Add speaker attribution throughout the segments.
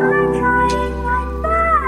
Speaker 1: I'm trying my best.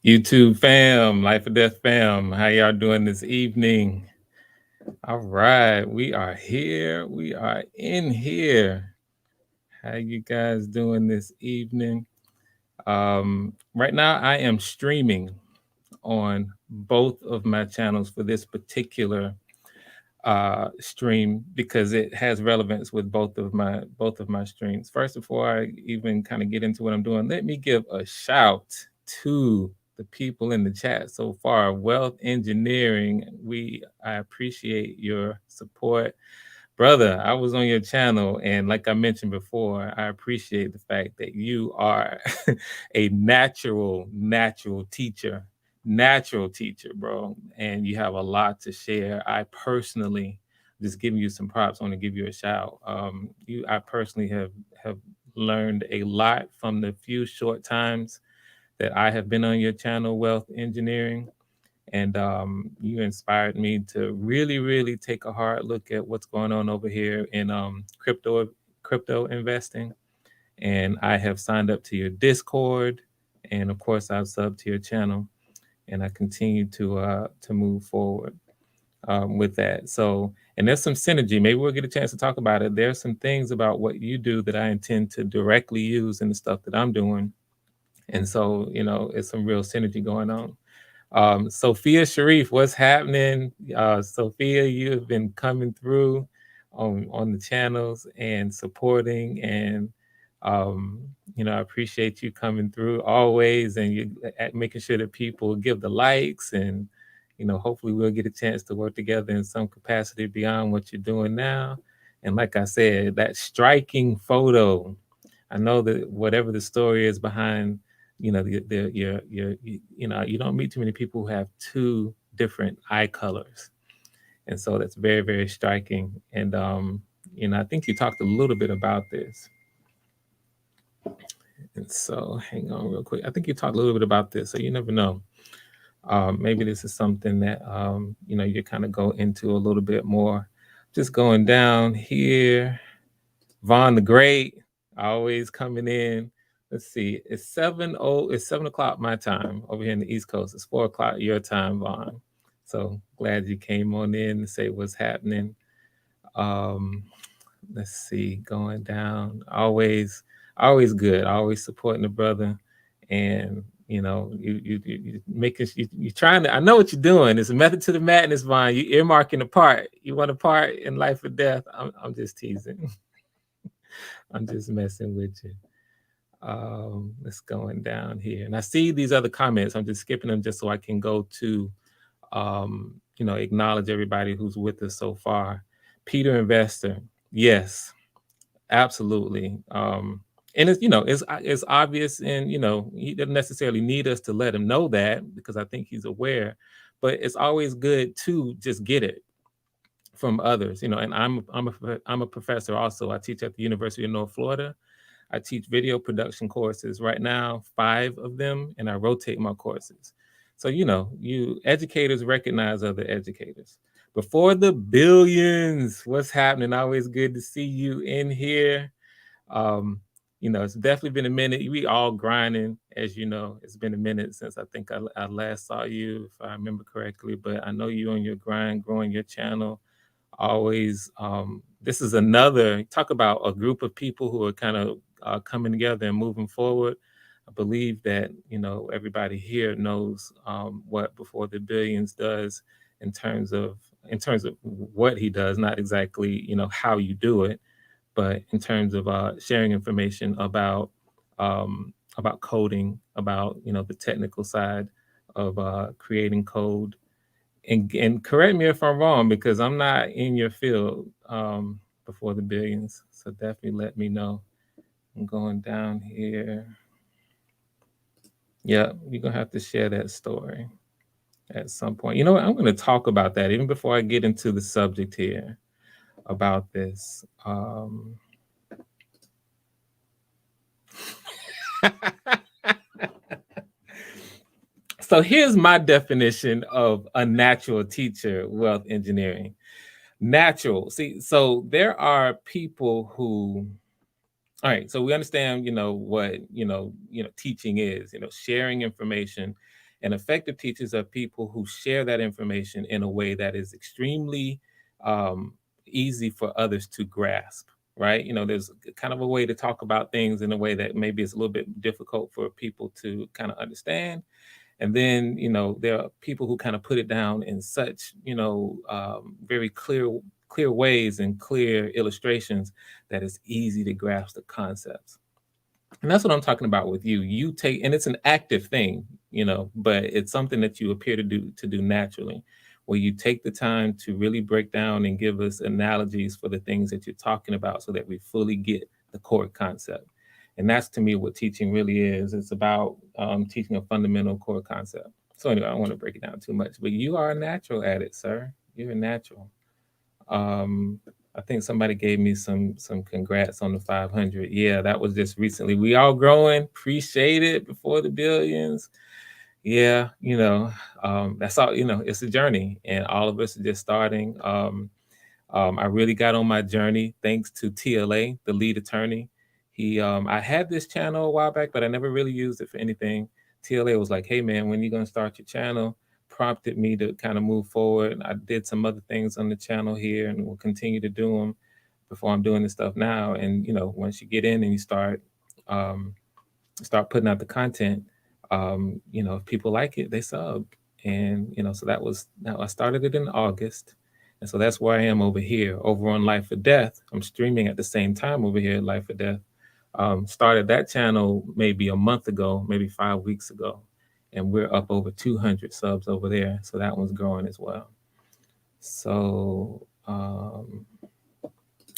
Speaker 1: YouTube fam, Life or Death fam, how y'all doing this evening? All right, we are here. We are in here. How you guys doing this evening? Right now, I am streaming on both of my channels for this particular stream because it has relevance with both of my streams. First, before I even kind of get into what I'm doing, let me give a shout to the people in the chat so far. Wealth Engineering, I appreciate your support. Brother, I was on your channel, and like I mentioned before, I appreciate the fact that you are a natural teacher, bro, and you have a lot to share. I personally, just giving you some props, I want to give you a shout. I personally have learned a lot from the few short times that I have been on your channel, Wealth Engineering, and you inspired me to really take a hard look at what's going on over here in crypto investing. And I have signed up to your Discord, and of course I've subbed to your channel, and I continue to move forward with that. So, and there's some synergy. Maybe we'll get a chance to talk about it. There's some things about what you do that I intend to directly use in the stuff that I'm doing, and so it's some real synergy going on. Sophia Sharif, what's happening? Sophia, you have been coming through on the channels and supporting, and I appreciate you coming through always, and you making sure that people give the likes, and hopefully we'll get a chance to work together in some capacity beyond what you're doing now. And like I said, that striking photo, I know that whatever the story is behind, you don't meet too many people who have two different eye colors, and so that's very striking. And I think you talked a little bit about this, and so hang on real quick. I think you talked a little bit about this, so you never know. Maybe this is something that you kind of go into a little bit more. Just going down here, Vaughn the Great, always coming in. Let's see, it's 7 o'clock my time over here in the East Coast. It's 4 o'clock your time, Vaughn. So glad you came on in to say what's happening. Let's see, going down. Always good. Always supporting the brother, and you making you trying to. I know what you're doing. It's a method to the madness, Vaughn. You earmarking a part. You want a part in Life or Death. I'm just teasing. I'm just messing with you. Let's going down here, and I see these other comments. I'm just skipping them just so I can go to, acknowledge everybody who's with us so far. Peter Investor, yes, absolutely. And it's obvious, and he doesn't necessarily need us to let him know that because I think he's aware. But it's always good to just get it from others, and I'm a professor also. I teach at the University of North Florida. I teach video production courses right now, 5 of them, and I rotate my courses. So, you educators recognize other educators. Before the billions, what's happening? Always good to see you in here. It's definitely been a minute. We all grinding, as you know. It's been a minute since I think I last saw you, if I remember correctly. But I know you on your grind, growing your channel. Always, this is another, talk about a group of people who are kind of coming together and moving forward. I believe that everybody here knows what Before the Billions does in terms of what he does, not exactly how you do it, but in terms of sharing information about coding, about the technical side of creating code. And correct me if I'm wrong, because I'm not in your field, Before the Billions. So definitely let me know. I'm going down here. Yeah, you're going to have to share that story at some point. You know what? I'm going to talk about that even before I get into the subject here about this. So here's my definition of a natural teacher, Wealth Engineering. Natural. See, so there are people who, all right, so we understand, what, teaching is, sharing information. And effective teachers are people who share that information in a way that is extremely um, easy for others to grasp, right? There's kind of a way to talk about things in a way that maybe is a little bit difficult for people to kind of understand. And then, there are people who kind of put it down in such, very clear ways and clear illustrations that it's easy to grasp the concepts. And that's what I'm talking about with you. You take, and it's an active thing, but it's something that you appear to do naturally, where you take the time to really break down and give us analogies for the things that you're talking about so that we fully get the core concept. And that's to me what teaching really is. It's about teaching a fundamental core concept. So anyway, I don't want to break it down too much, but you are a natural at it, sir. You're a natural. Um, I think somebody gave me some congrats on the 500. Yeah, that was just recently. We all growing. Appreciate it before the billions. Yeah, that's all. It's a journey, and all of us are just starting. I really got on my journey thanks to TLA, the lead attorney. I had this channel a while back, but I never really used it for anything. TLA was like, "Hey man, when you gonna start your channel?" Prompted me to kind of move forward. I did some other things on the channel here, and will continue to do them before I'm doing this stuff now. And once you get in and you um, start putting out the content, if people like it, they sub. And so that was now I started it in August. And so that's where I am over here, over on Life or Death. I'm streaming at the same time over here at Life or Death. Started that channel maybe a month ago, maybe 5 weeks ago. And we're up over 200 subs over there. So that one's growing as well. So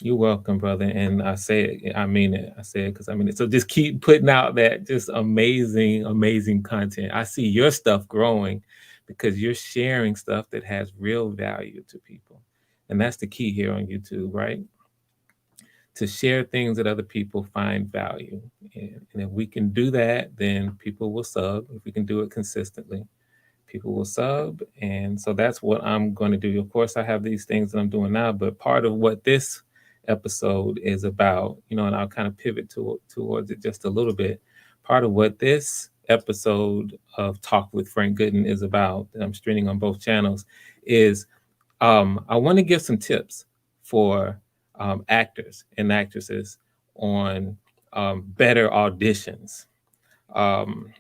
Speaker 1: you're welcome, brother. And I say it, I mean it. I say it because I mean it. So just keep putting out that just amazing, amazing content. I see your stuff growing because you're sharing stuff that has real value to people. And that's the key here on YouTube, right? To share things that other people find value. And if we can do that, then people will sub. If we can do it consistently, people will sub. And so that's what I'm going to do. Of course, I have these things that I'm doing now, but part of what this episode is about, and I'll kind of pivot towards it just a little bit. Part of what this episode of Talk with Frank Gooden is about, that I'm streaming on both channels, is I want to give some tips for actors and actresses on better auditions. Um,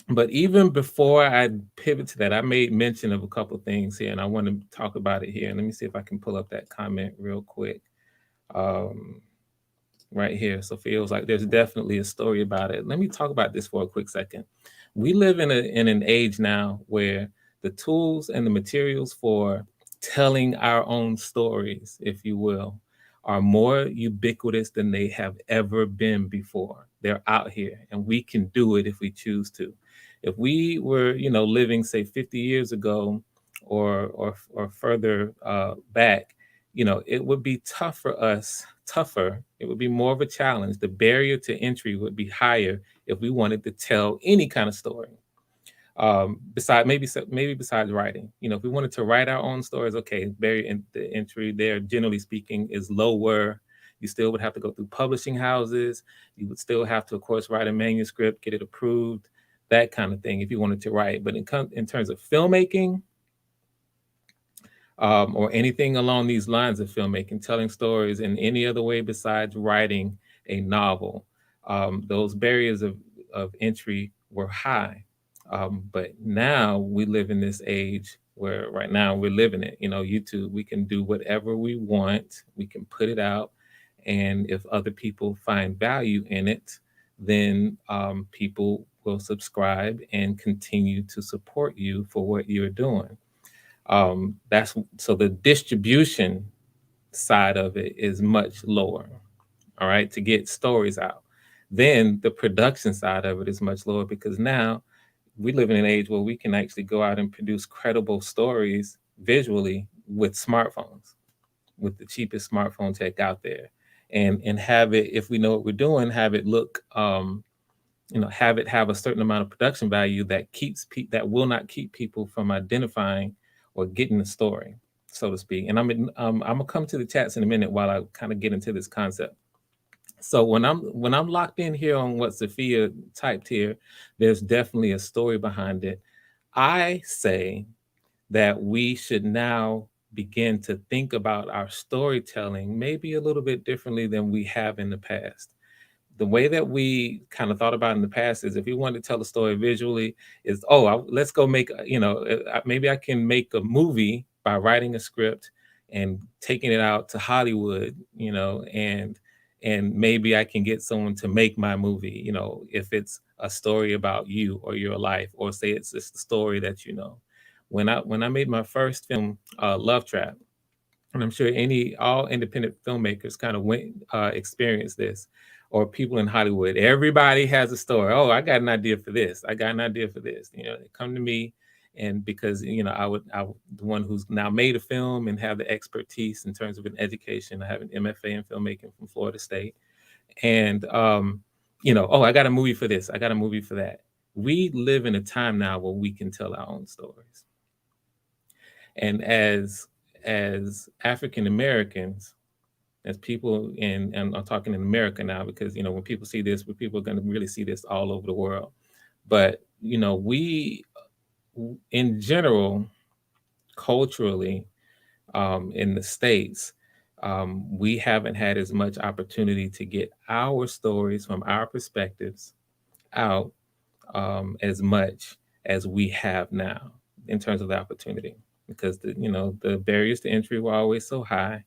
Speaker 1: but even before I pivot to that, I made mention of a couple of things here, and I want to talk about it here. And let me see if I can pull up that comment real quick. Right here. So feels like there's definitely a story about it. Let me talk about this for a quick second. We live in an age now where the tools and the materials for telling our own stories, if you will, are more ubiquitous than they have ever been before. They're out here, and we can do it if we choose to. If we were, living say 50 years ago or further back, it would be tougher. It would be more of a challenge. The barrier to entry would be higher if we wanted to tell any kind of story. Maybe besides writing, if we wanted to write our own stories, okay, barrier in the entry there, generally speaking, is lower. You still would have to go through publishing houses. You would still have to, of course, write a manuscript, get it approved, that kind of thing, if you wanted to write. But in terms of filmmaking, or anything along these lines of filmmaking, telling stories in any other way besides writing a novel, those barriers of entry were high. But now we live in this age where right now we're living it. YouTube, we can do whatever we want, we can put it out. And if other people find value in it, then people will subscribe and continue to support you for what you're doing. That's so the distribution side of it is much lower, all right, to get stories out. Then the production side of it is much lower because now we live in an age where we can actually go out and produce credible stories visually with smartphones, with the cheapest smartphone tech out there, and have it, if we know what we're doing, have it look have it have a certain amount of production value that that will not keep people from identifying or getting the story, so to speak. And I'm gonna come to the chats in a minute while I kind of get into this concept. So when I'm locked in here on what Sophia typed here, there's definitely a story behind it. I say that we should now begin to think about our storytelling maybe a little bit differently than we have in the past. The way that we kind of thought about in the past is if we want to tell a story visually is, oh, let's go make maybe I can make a movie by writing a script and taking it out to Hollywood, and maybe I can get someone to make my movie, if it's a story about you or your life, or say it's just a story that when I made my first film, Love Trap, and I'm sure any all independent filmmakers kind of went experience this, or people in Hollywood. Everybody has a story. Oh, I got an idea for this. I got an idea for this. They come to me, and because I would the one who's now made a film and have the expertise in terms of an education. I have an MFA in filmmaking from Florida State, and oh, I got a movie for this. I got a movie for that. We live in a time now where we can tell our own stories, and as African Americans, as people and I'm talking in America now, because when people see this, but people are going to really see this all over the world. But we in general, culturally, in the States, we haven't had as much opportunity to get our stories from our perspectives out, as much as we have now in terms of the opportunity, because the barriers to entry were always so high,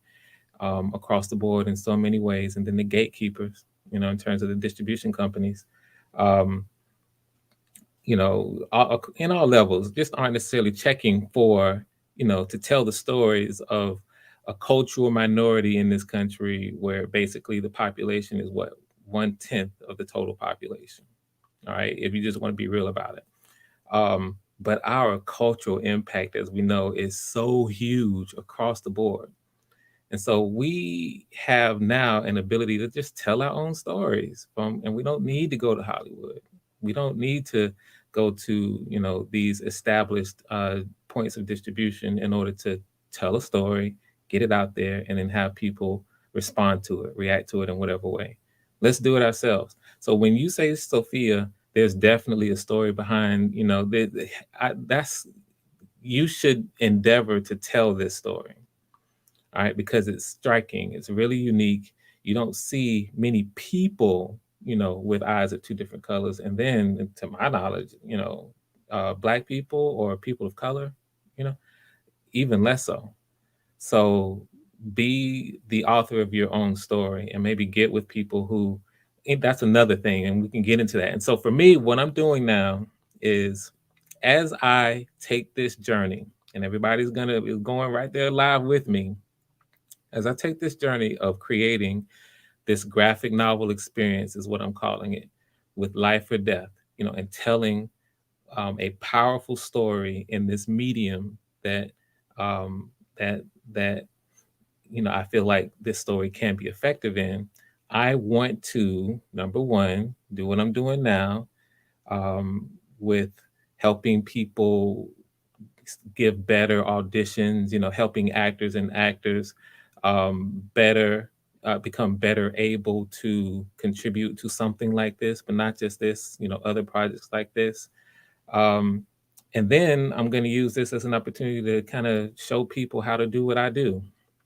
Speaker 1: across the board in so many ways. And then the gatekeepers, in terms of the distribution companies, um, in all levels, just aren't necessarily checking for, to tell the stories of a cultural minority in this country where basically the population is what, 1/10 of the total population. All right. If you just want to be real about it. But our cultural impact, as we know, is so huge across the board. And so we have now an ability to just tell our own stories and we don't need to go to Hollywood. We don't need to go to, these established points of distribution in order to tell a story, get it out there, and then have people respond to it, react to it in whatever way. Let's do it ourselves. So when you say Sophia, there's definitely a story behind, that's, you should endeavor to tell this story, all right, because it's striking, it's really unique. You don't see many people, with eyes of two different colors. And then, to my knowledge, Black people or people of color, you know, even less so. So be the author of your own story and maybe get with people who, and that's another thing, and we can get into that. And so for me, what I'm doing now is, as I take this journey, and everybody's gonna is going right there live with me, as I take this journey of creating this graphic novel experience, is what I'm calling it, with life or death, and telling a powerful story in this medium that um, that that I feel like this story can be effective in. I want to, number one, do what I'm doing now, with helping people give better auditions, helping actors and actors better become better able to contribute to something like this, but not just this, other projects like this. Um, and then I'm going to use this as an opportunity to kind of show people how to do what I do,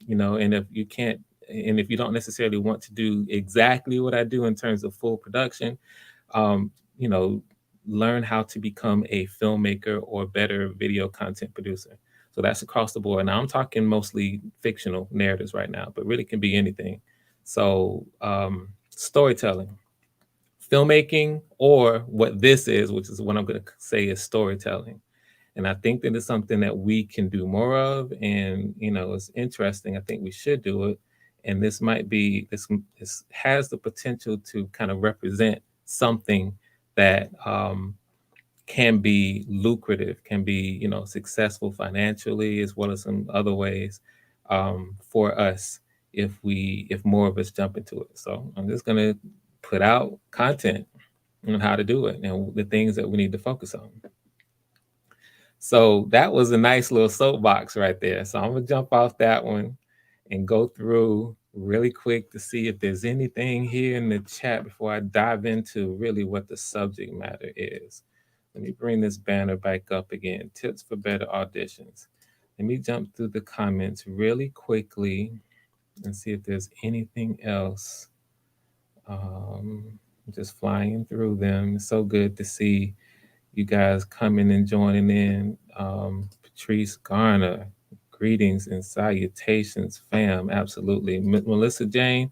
Speaker 1: and if you can't, and if you don't necessarily want to do exactly what I do in terms of full production, um, you know, learn how to become a filmmaker or better video content producer. So that's across the board. Now I'm talking mostly fictional narratives right now, but really can be anything. So storytelling, filmmaking, or what this is, which is what I'm going to say is storytelling. And I think that it's something that we can do more of. And, it's interesting. I think we should do it. And this has the potential to kind of represent something that can be lucrative, can be, successful financially, as well as some other ways, for us, if more of us jump into it. So I'm just going to put out content on how to do it and the things that we need to focus on. So that was a nice little soapbox right there. So I'm gonna jump off that one and go through really quick to see if there's anything here in the chat before I dive into really what the subject matter is. Let me bring this banner back up again. Tips for better auditions. Let me jump through the comments really quickly and see if there's anything else. Um, just flying through them. It's so good to see you guys coming and joining in. Patrice Garner, greetings and salutations, fam. Absolutely. Melissa Jane,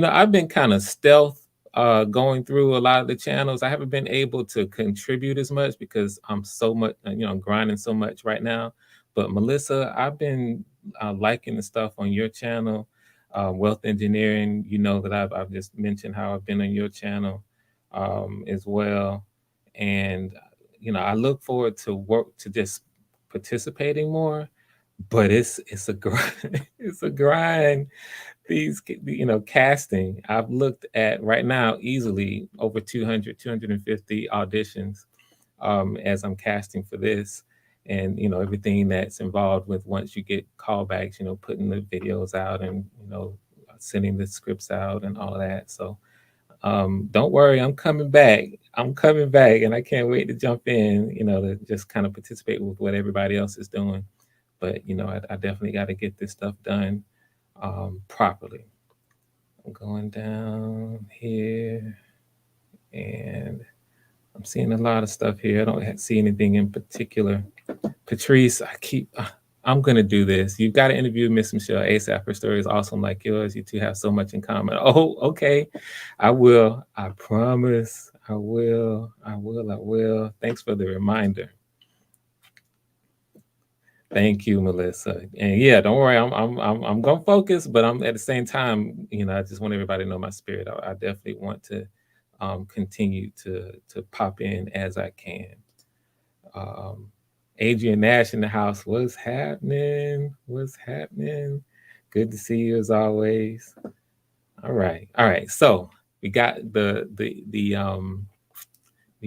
Speaker 1: I've been kind of stealth going through a lot of the channels. I haven't been able to contribute as much because I'm so much, I'm grinding so much right now. But Melissa, I've been liking the stuff on your channel, Wealth Engineering. You know that I've just mentioned how I've been on your channel as well. And I look forward to just participating more, but it's a grind. It's a grind. These, casting. I've looked at right now easily over 200, 250 auditions as I'm casting for this. And everything that's involved with once you get callbacks, putting the videos out and sending the scripts out and all of that. So don't worry, I'm coming back. I'm coming back, and I can't wait to jump in, to just kind of participate with what everybody else is doing. But I definitely got to get this stuff done properly. I'm going down here, and I'm seeing a lot of stuff here. I don't see anything in particular. Patrice, I'm gonna do this. You've got to interview Miss Michelle ASAP. Her story is awesome, like yours. You two have so much in common. Oh, okay. I will. I promise. I will. I will. I will. Thanks for the reminder. Thank you, Melissa. And yeah, don't worry. I'm gonna focus, but I'm at the same time. I just want everybody to know my spirit. I definitely want to continue to pop in as I can. Um, Adrian Nash in the house. What's happening? What's happening? Good to see you as always. All right. All right. So we got we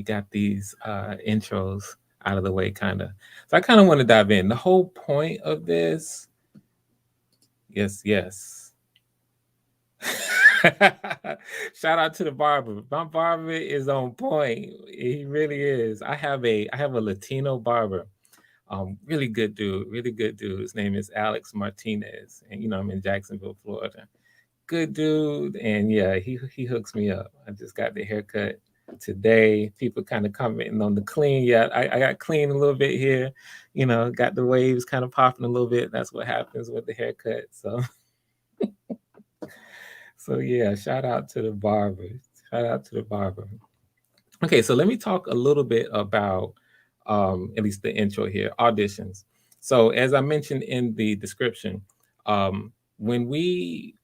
Speaker 1: got these intros out of the way, kind of. So I kind of want to dive in. The whole point of this, yes, yes. Shout out to the barber. My barber is on point. He really is. I have a Latino barber. Really good dude, really good dude. His name is Alex Martinez, and I'm in Jacksonville, Florida. Good dude, and yeah, he hooks me up. I just got the haircut today. People kind of commenting on the clean. Yeah, I got clean a little bit here. Got the waves kind of popping a little bit. That's what happens with the haircut. So yeah, shout out to the barber. Shout out to the barber. Okay, so let me talk a little bit about at least the intro here, auditions. So as I mentioned in the description, when we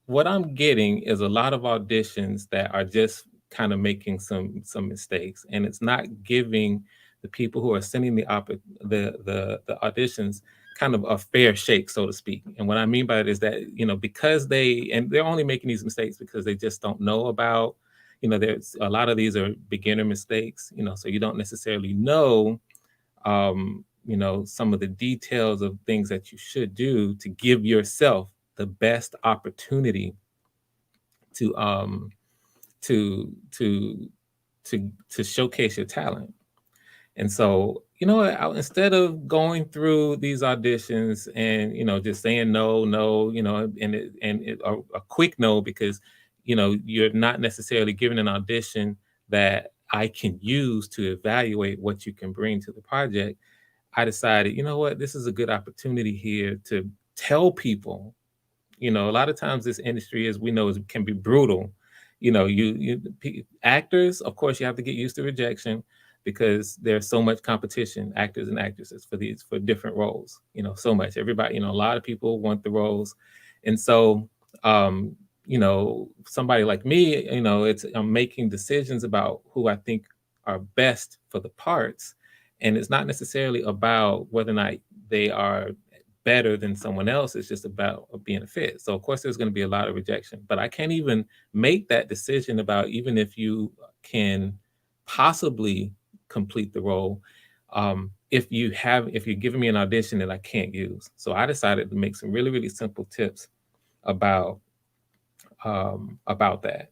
Speaker 1: what I'm getting is a lot of auditions that are just kind of making some mistakes, and it's not giving the people who are sending the auditions kind of a fair shake, so to speak. And what I mean by it is that because they're only making these mistakes because they just don't know about. There's a lot of these are beginner mistakes. So you don't necessarily know some of the details of things that you should do to give yourself the best opportunity to to to to showcase your talent. And so, instead of going through these auditions and just saying no, no, a quick no because you're not necessarily given an audition that I can use to evaluate what you can bring to the project. I decided, you know what, this is a good opportunity here to tell people. A lot of times this industry, as we know, can be brutal. Actors, of course, you have to get used to rejection because there's so much competition, actors and actresses for different roles. So much. Everybody, a lot of people want the roles, and so somebody like me, I'm making decisions about who I think are best for the parts, and it's not necessarily about whether or not they are better than someone else. It's just about being a fit. So of course there's going to be a lot of rejection, but I can't even make that decision about even if you can possibly complete the role if you're giving me an audition that I can't use. So I decided to make some really, really simple tips about about that,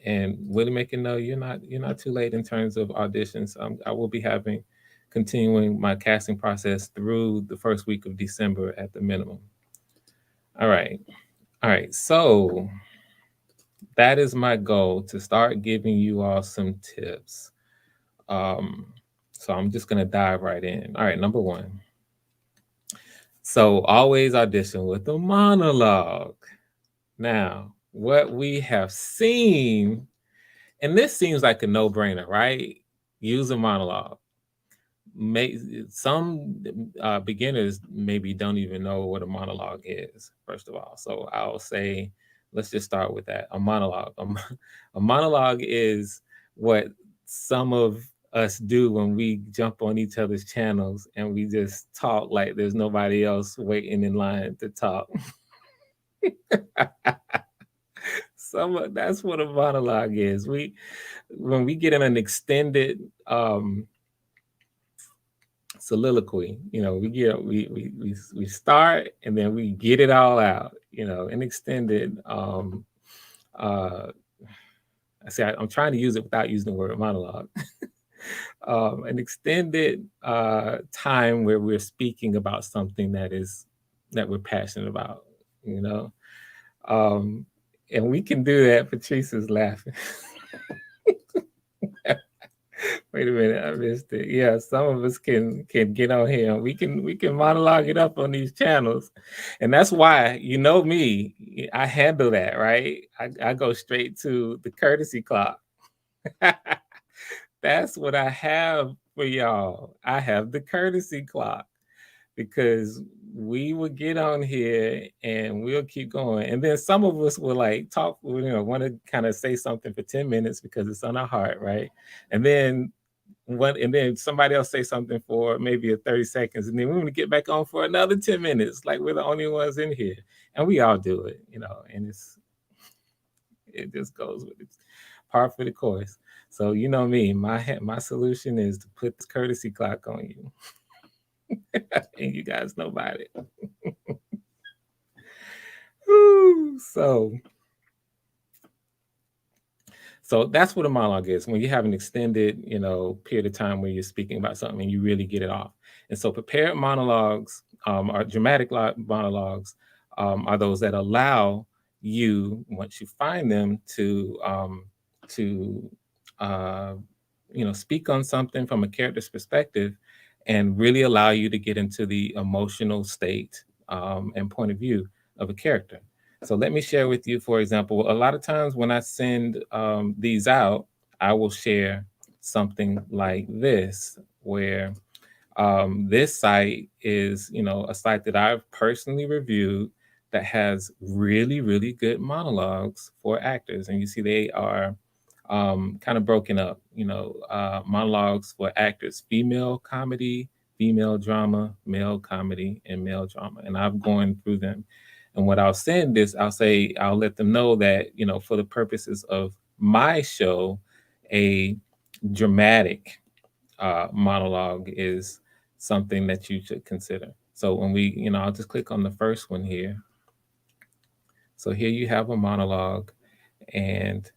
Speaker 1: and really making know you're not too late in terms of auditions. I will be having continuing my casting process through the first week of December at the minimum. All right, all right. So that is my goal, to start giving you all some tips. Um, so I'm just gonna dive right in. All right, number one. So always audition with a monologue. Now, what we have seen, and this seems like a no-brainer, right? Use a monologue. May some beginners maybe don't even know what a monologue is, first of all. So I'll say, let's just start with that. A monologue. A monologue is what some of us do when we jump on each other's channels and we just talk like there's nobody else waiting in line to talk. That's what a monologue is. When we get in an extended soliloquy, we start and then we get it all out, an extended uh I'm trying to use it without using the word monologue. An extended time where we're speaking about something that we're passionate about, you know. Um and we can do that. Patrice is laughing. Wait a minute, I missed it. Yeah, some of us can get on here and we can monologue it up on these channels. And that's why, me, I handle that, right? I go straight to the courtesy clock. That's what I have for y'all. I have the courtesy clock, because we will get on here and we'll keep going. And then some of us will like talk, want to kind of say something for 10 minutes because it's on our heart, right? And then somebody else say something for maybe a 30 seconds, and then we're gonna get back on for another 10 minutes, like we're the only ones in here. And we all do it, and it just goes with it. Par for the course. So you know me, my solution is to put this courtesy clock on you. And you guys know about it. Woo. So that's what a monologue is. When you have an extended, period of time where you're speaking about something and you really get it off. And so prepared monologues, or dramatic monologues, are those that allow you, once you find them, to uh, speak on something from a character's perspective, and really allow you to get into the emotional state and point of view of a character. So let me share with you, for example, a lot of times when I send these out, I will share something like this, where this site is, a site that I've personally reviewed that has really, really good monologues for actors. And you see, they are kind of broken up, monologues for actors: female comedy, female drama, male comedy, and male drama. And I've gone through them. And what I'll send is, I'll let them know that, for the purposes of my show, a dramatic monologue is something that you should consider. So when I'll just click on the first one here. So here you have a monologue, and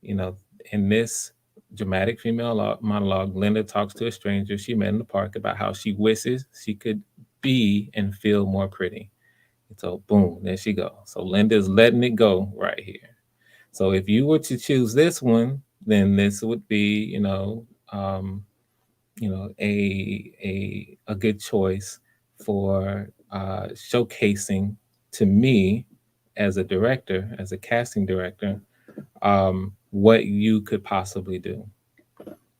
Speaker 1: you know, in this dramatic female monologue, Linda talks to a stranger she met in the park about how she wishes she could be and feel more pretty. So boom, there she goes. So Linda's letting it go right here. So if you were to choose this one, then this would be, a good choice for showcasing to me, as a director, as a casting director, what you could possibly do.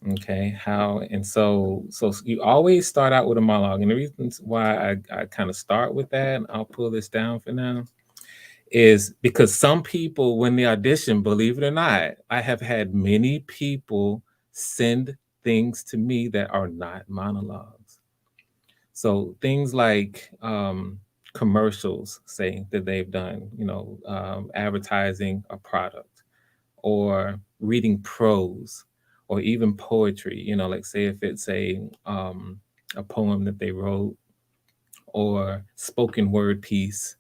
Speaker 1: Okay, how and so you always start out with a monologue, and the reasons why I kind of start with that, and I'll pull this down for now, is because some people, when they audition, believe it or not, I have had many people send things to me that are not monologues. So things like commercials, say, that they've done, advertising a product, or reading prose, or even poetry, like, say, if it's a poem that they wrote, or spoken word piece,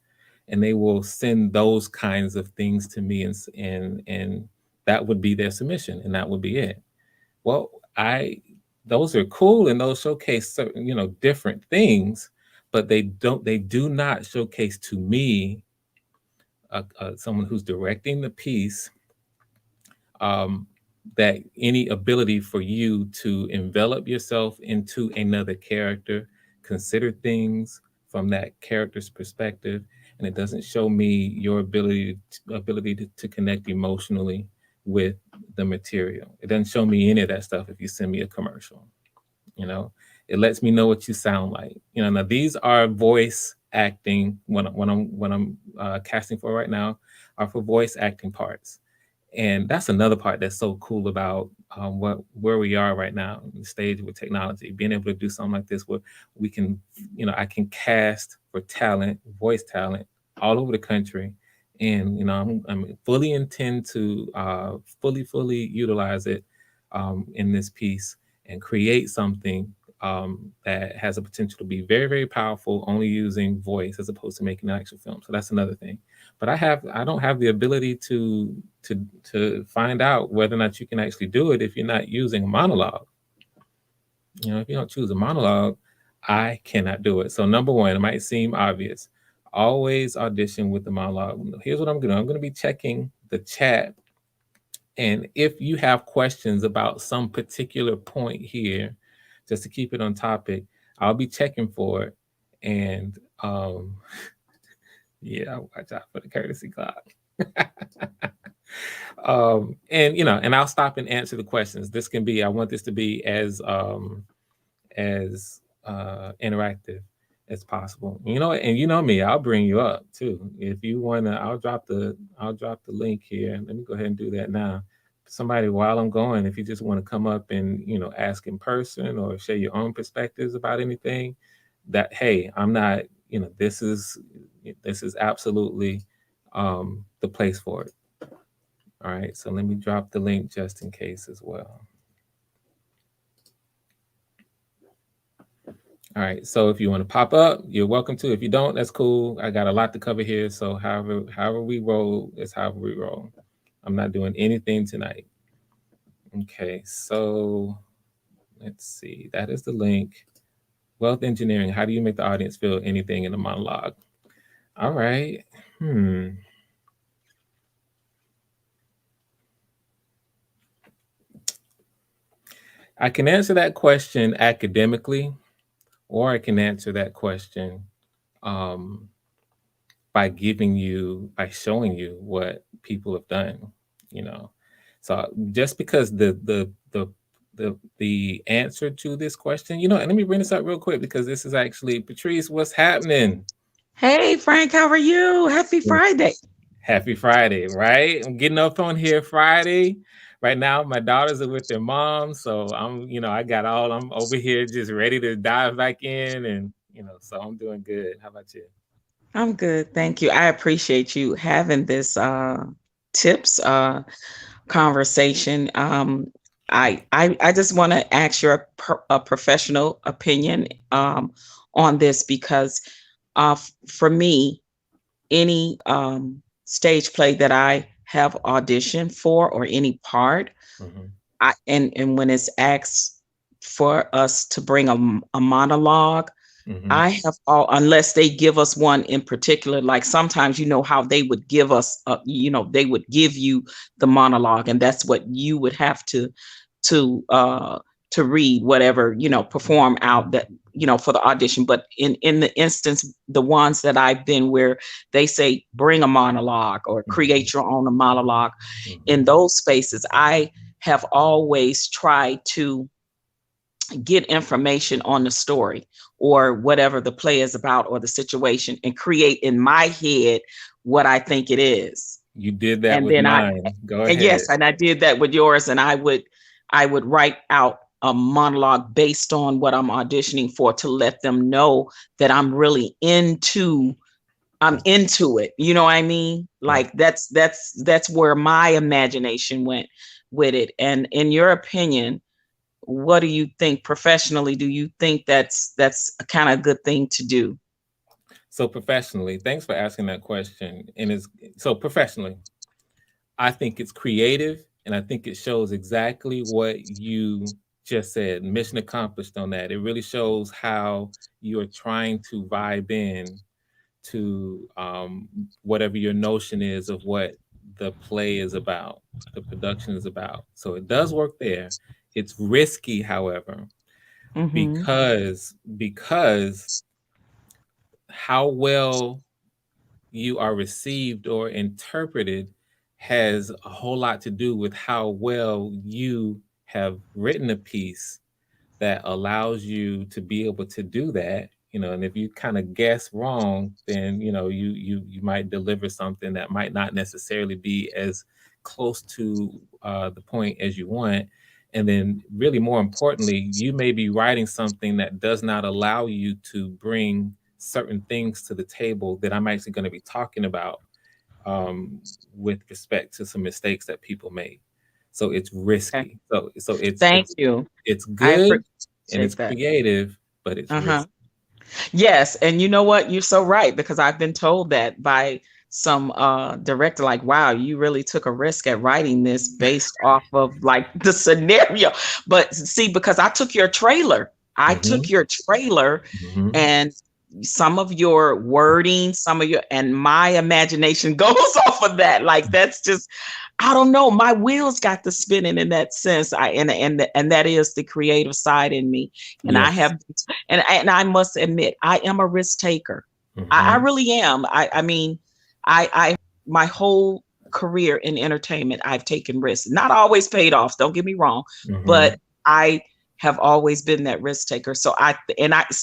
Speaker 1: and they will send those kinds of things to me, and that would be their submission, and that would be it. Well, I those are cool, and those showcase certain, different things, but they do not showcase to me someone who's directing the piece, um, that any ability for you to envelop yourself into another character, consider things from that character's perspective, and it doesn't show me your ability to connect emotionally with the material. It doesn't show me any of that stuff if you send me a commercial. you know it lets me know what you sound like. Now these are voice acting. When I'm casting for right now are for voice acting parts, and that's another part that's so cool about where we are right now in the stage with technology, being able to do something like this where we can, I can cast for talent, voice talent, all over the country. And I'm fully intend to fully utilize it in this piece and create something that has a potential to be very, very powerful, only using voice as opposed to making an actual film. So that's another thing. But I don't have the ability to find out whether or not you can actually do it if you're not using a monologue. If you don't choose a monologue, I cannot do it. So number one, it might seem obvious. Always audition with the monologue. Here's what I'm going to do. I'm going to be checking the chat, and if you have questions about some particular point here, just to keep it on topic, I'll be checking for it. And yeah, watch out for the courtesy clock. And I'll stop and answer the questions. I want this to be as interactive as possible. And you know me, I'll bring you up too. If you wanna, I'll drop the link here. Let me go ahead and do that now. Somebody, while I'm going, if you just want to come up and ask in person or share your own perspectives about anything, that hey, I'm not, this is absolutely the place for it. All right, so let me drop the link just in case as well. All right, so if you want to pop up, you're welcome to. If you don't, that's cool. I got a lot to cover here, so however we roll is however we roll. I'm not doing anything tonight. Okay, so let's see. That is the link. Wealth engineering. How do you make the audience feel anything in a monologue? All right. I can answer that question academically, or I can answer that question by showing you what people have done. So just because the answer to this question, and let me bring this up real quick because this is actually Patrice. What's happening?
Speaker 2: Hey, Frank, how are you? Happy Friday.
Speaker 1: Happy Friday, right? I'm getting up on here Friday. Right now, my daughters are with their mom, so I'm over here just ready to dive back in, and so I'm doing good. How about you?
Speaker 2: I'm good. Thank you. I appreciate you having this tips conversation. I just want to ask your a professional opinion on this because for me, any stage play that I have auditioned for or any part,
Speaker 1: Mm-hmm.
Speaker 2: and when it's asked for us to bring a monologue,
Speaker 1: Mm-hmm.
Speaker 2: I have all, unless they give us one in particular, like sometimes how they would give us, they would give you the monologue, and that's what you would have to uh to read whatever, perform out that, for the audition. But in the instance, the ones that I've been where they say bring a monologue or
Speaker 1: Mm-hmm.
Speaker 2: create your own monologue, in
Speaker 1: Mm-hmm.
Speaker 2: those spaces, I have always tried to get information on the story or whatever the play is about or the situation and create in my head what I think it is.
Speaker 1: You did that
Speaker 2: And
Speaker 1: with
Speaker 2: then
Speaker 1: mine. Go
Speaker 2: and
Speaker 1: ahead.
Speaker 2: yes, and I did that with yours, and I would write out a monologue based on what I'm auditioning for to let them know that I'm into it. You know what I mean?
Speaker 1: Yeah.
Speaker 2: Like that's where my imagination went with it. And in your opinion, what do you think professionally? Do you think that's a kind of good thing to do?
Speaker 1: So professionally, thanks for asking that question. And it's so professionally, I think it's creative and I think it shows exactly what you just said. Mission accomplished on that. It really shows how you're trying to vibe in to whatever your notion is of what the play is about, the production is about. So it does work there. It's risky, however,
Speaker 2: Mm-hmm.
Speaker 1: because how well you are received or interpreted has a whole lot to do with how well you have written a piece that allows you to be able to do that. And if you kind of guess wrong, then you might deliver something that might not necessarily be as close to the point as you want. And then really more importantly, you may be writing something that does not allow you to bring certain things to the table that I'm actually going to be talking about um, with respect to some mistakes that people made. So it's
Speaker 2: Okay.
Speaker 1: risky. So it's
Speaker 2: Thank
Speaker 1: it's
Speaker 2: you.
Speaker 1: it's
Speaker 2: I
Speaker 1: good and it's
Speaker 2: appreciate that.
Speaker 1: creative, but it's
Speaker 2: Uh-huh.
Speaker 1: risky.
Speaker 2: Yes, and you know what? You're so right because I've been told that by some director, like, wow, you really took a risk at writing this based off of like the scenario. But see, because I took
Speaker 1: Hmm.
Speaker 2: your trailer
Speaker 1: Hmm.
Speaker 2: and some of your wording, some of your and my imagination goes off of that. Like that's just I don't know. My wheels got to spinning in that sense. And that is the creative side in me. And I
Speaker 1: Yes.
Speaker 2: have and I must admit, I am a risk taker. I
Speaker 1: Hmm.
Speaker 2: really am. I mean, I my whole career in entertainment, I've taken risks. Not always paid off, don't get me wrong,
Speaker 1: Hmm.
Speaker 2: but I have always been that risk taker. So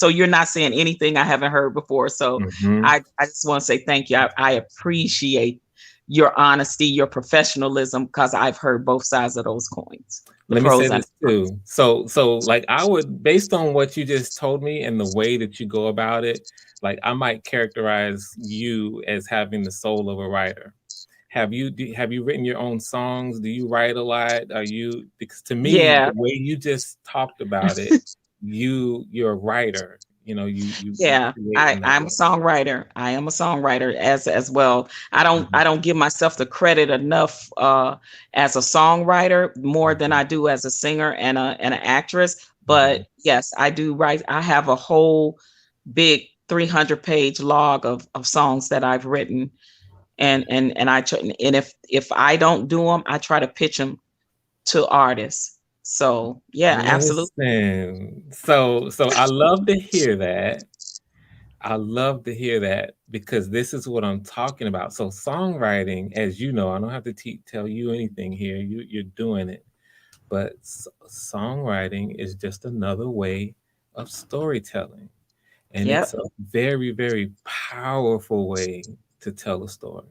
Speaker 2: you're not saying anything I haven't heard before. So
Speaker 1: Hmm.
Speaker 2: I just want to say thank you. I appreciate your honesty, your professionalism, because I've heard both sides of those coins, the
Speaker 1: Let me
Speaker 2: pros
Speaker 1: say
Speaker 2: and
Speaker 1: this
Speaker 2: the cons.
Speaker 1: too. So like I would, based on what you just told me and the way that you go about it, like I might characterize you as having the soul of a writer. Have you written your own songs? Do you write a lot? Are you, because to me,
Speaker 2: Yeah,
Speaker 1: the way you just talked about it, you're a writer. You
Speaker 2: yeah.
Speaker 1: create in that
Speaker 2: I'm a
Speaker 1: way.
Speaker 2: songwriter. I am a songwriter as well. I don't give myself the credit enough as a songwriter more than
Speaker 1: Mhm.
Speaker 2: I do as a singer and an actress.
Speaker 1: Mhm.
Speaker 2: But yes, I do write. I have a whole big 300-page log of songs that I've written, and and if I don't do them, I try to pitch them to artists. So yeah, absolutely.
Speaker 1: Listen, so I love to hear that. I love to hear that because this is what I'm talking about. So songwriting, as you know, I don't have to tell you anything here. You're doing it. But songwriting is just another way of storytelling, and it's
Speaker 2: Yep.
Speaker 1: a very, very powerful way to tell a story.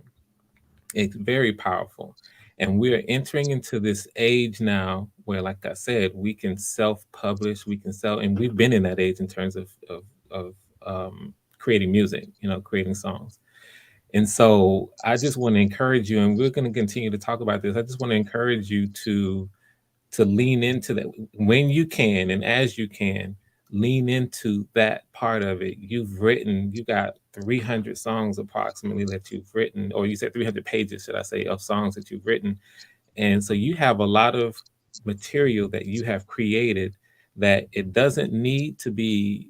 Speaker 1: It's very powerful. And we're entering into this age now where, like I said, we can self-publish, we can sell, and we've been in that age in terms of creating music, creating songs. And so I just want to encourage you, and we're going to continue to talk about this. I just want to encourage you to lean into that when you can and as you can. Lean into that part of it. You got 300 songs approximately that you've written, or you said 300 pages, should I say, of songs that you've written. And so you have a lot of material that you have created that it doesn't need to be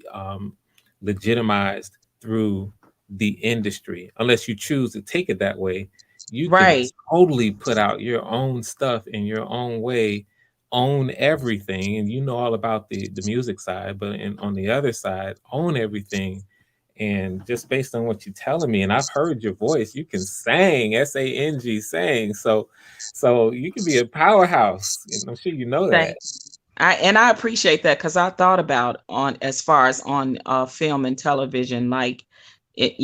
Speaker 1: legitimized through the industry unless you choose to take it that way. You can
Speaker 2: Right.
Speaker 1: totally put out your own stuff in your own way, own everything, and you know all about the music side, but on the other side, own everything. And just based on what you're telling me, and I've heard your voice, you can sing, SANG, sing. So you can be a powerhouse, and I'm sure you know that.
Speaker 2: Thank I appreciate that because I thought about on as far as on film and television, like it,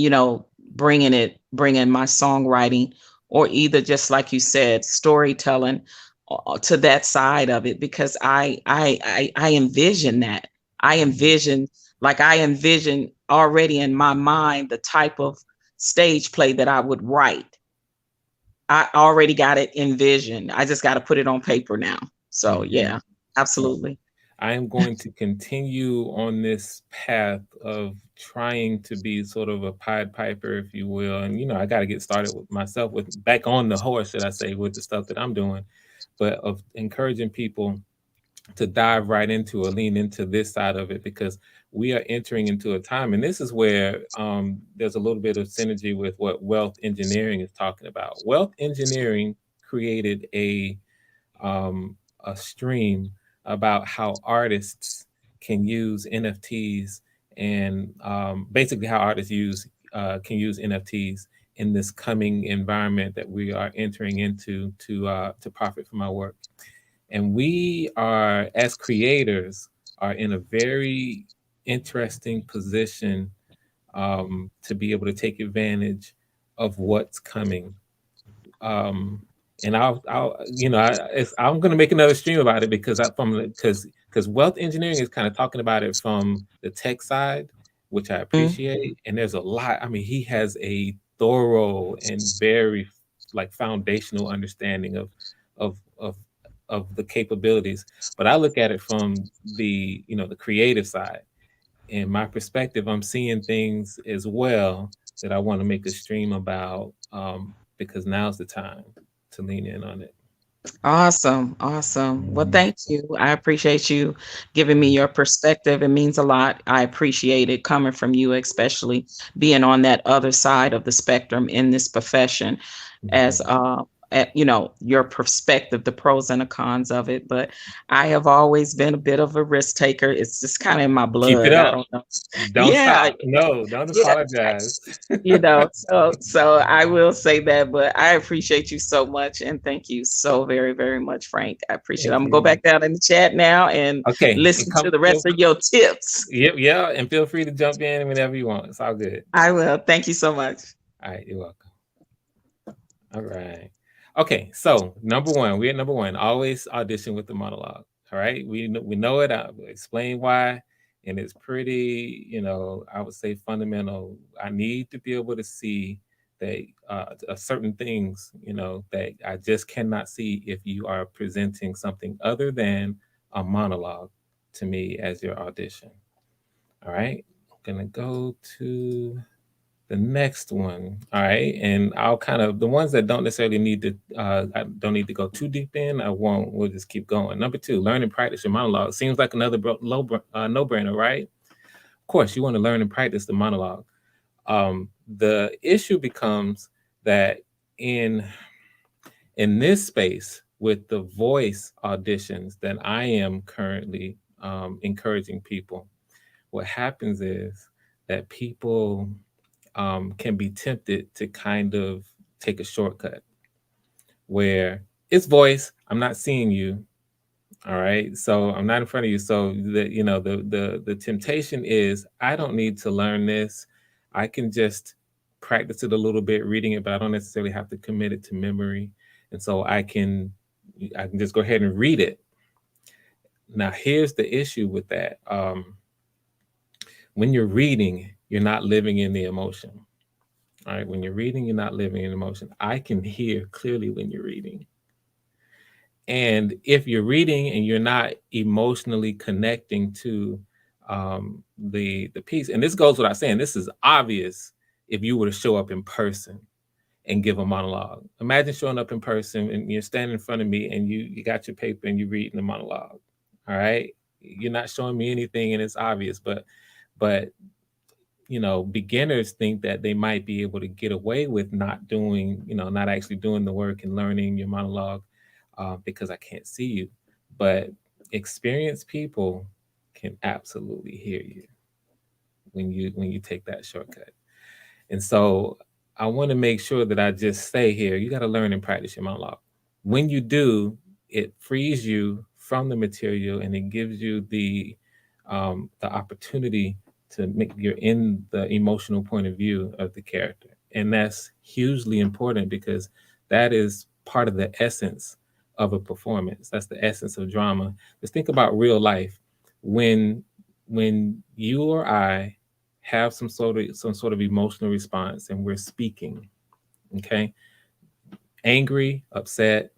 Speaker 2: bringing my songwriting or either just like you said, storytelling to that side of it because I envision that. I
Speaker 1: Mhm.
Speaker 2: envision I envision already in my mind the type of stage play that I would write. I already got it envisioned. I just got to put it on paper now. So
Speaker 1: Mhm.
Speaker 2: yeah, absolutely.
Speaker 1: I am going to continue on this path of trying to be sort of a Pied Piper, if you will. And, I got to get started with myself, with back on the horse, should I say, with the stuff that I'm doing, but of encouraging people to dive right into or lean into this side of it, because we are entering into a time, and this is where there's a little bit of synergy with what wealth engineering is talking about. Wealth engineering created um, a stream about how artists can use NFTs, and basically how artists can use NFTs in this coming environment that we are entering into to profit from our work. And we are, as creators, are in a very interesting position to be able to take advantage of what's coming. um and I'm going to make another stream about it, because wealth engineering is kind of talking about it from the tech side, which I
Speaker 2: Mm.
Speaker 1: appreciate. And there's a lot. I mean, he has a thorough and very like foundational understanding of of of the capabilities. But I look at it from the creative side. In my perspective, I'm seeing things as well that I want to make a stream about, because now's the time to lean in on it.
Speaker 2: Awesome, awesome. Well,
Speaker 1: Mhm.
Speaker 2: thank you. I appreciate you giving me your perspective. It means a lot. I appreciate it coming from you, especially being on that other side of the spectrum in this profession, as
Speaker 1: Mhm.
Speaker 2: your perspective, the pros and the cons of it. But I have always been a bit of a risk taker. It's just kind of in my
Speaker 1: Keep it
Speaker 2: blood. I
Speaker 1: up.
Speaker 2: don't know.
Speaker 1: Don't
Speaker 2: Yeah,
Speaker 1: stop. No, don't
Speaker 2: yeah.
Speaker 1: apologize.
Speaker 2: So I will say that, but I appreciate you so much, and thank you so very, very much, Frank. I appreciate it.
Speaker 1: Thank
Speaker 2: I'm gonna go
Speaker 1: you.
Speaker 2: back down in the chat now and
Speaker 1: Okay, and
Speaker 2: listen to the rest of your tips.
Speaker 1: yep, yeah, and feel free to jump in whenever you want. It's all good.
Speaker 2: I will. Thank you so much.
Speaker 1: All right, you're welcome. All right. Okay, so number one, we're at number one. Always audition with the monologue. All right, we know it. I'll explain why, and it's pretty. I would say fundamental. I need to be able to see that certain things. That I just cannot see if you are presenting something other than a monologue to me as your audition. All right, I'm gonna go to the next one. All right, and I'll kind of, the ones that don't necessarily need to I don't need to go too deep in, I won't. We'll just keep going. Number two, learn and practice your monologue. Seems like another no brainer, right? Of course you want to learn and practice the monologue. The issue becomes that in this space with the voice auditions that I am currently encouraging people, what happens is that people can be tempted to kind of take a shortcut where it's voice. I'm not seeing you. All right. So I'm not in front of you. So the temptation is, I don't need to learn this. I can just practice it a little bit reading it, but I don't necessarily have to commit it to memory. And so I can just go ahead and read it. Now here's the issue with that. When you're reading, you're not living in the emotion. All right, when you're reading, you're not living in emotion. I can hear clearly when you're reading. And if you're reading and you're not emotionally connecting to the piece, and this goes without saying, this is obvious if you were to show up in person and give a monologue. Imagine showing up in person and you're standing in front of me and you got your paper and you're reading the monologue. All right. You're not showing me anything and it's obvious, but beginners think that they might be able to get away with not actually doing the work and learning your monologue because I can't see you. But experienced people can absolutely hear you when you take that shortcut. And so I want to make sure that I just say here, you got to learn and practice your monologue. When you do, it frees you from the material and it gives you the opportunity to make you're in the emotional point of view of the character. And that's hugely important because that is part of the essence of a performance. That's the essence of drama. Just think about real life. When when you or I have some sort of emotional response and we're speaking, okay? Angry, upset,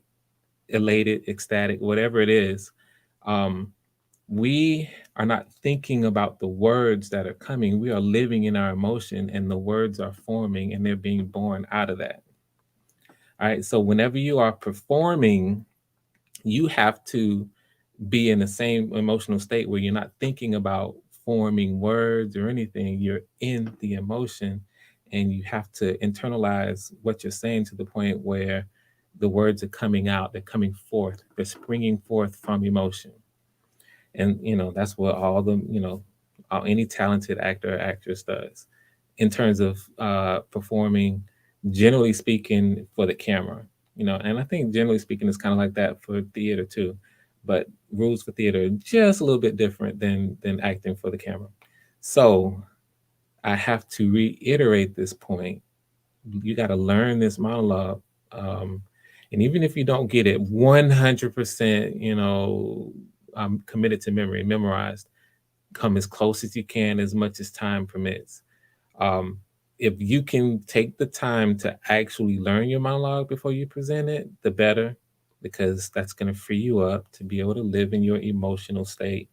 Speaker 1: elated, ecstatic, whatever it is, um, we are not thinking about the words that are coming. We are living in our emotion, and the words are forming and they're being born out of that. All right. So whenever you are performing, you have to be in the same emotional state where you're not thinking about forming words or anything. You're in the emotion, and you have to internalize what you're saying to the point where the words are coming out, they're coming forth, they're springing forth from emotion. And that's what all the any talented actor or actress does in terms of performing, generally speaking, for the camera. And I think generally speaking it's kind of like that for theater too, but rules for theater are just a little bit different than acting for the camera. So I have to reiterate this point. You got to learn this monologue. um, and even if you don't get it 100%, committed to memory, memorized, come as close as you can, as much as time permits. Um, if you can take the time to actually learn your monologue before you present it, the better, because that's going to free you up to be able to live in your emotional state.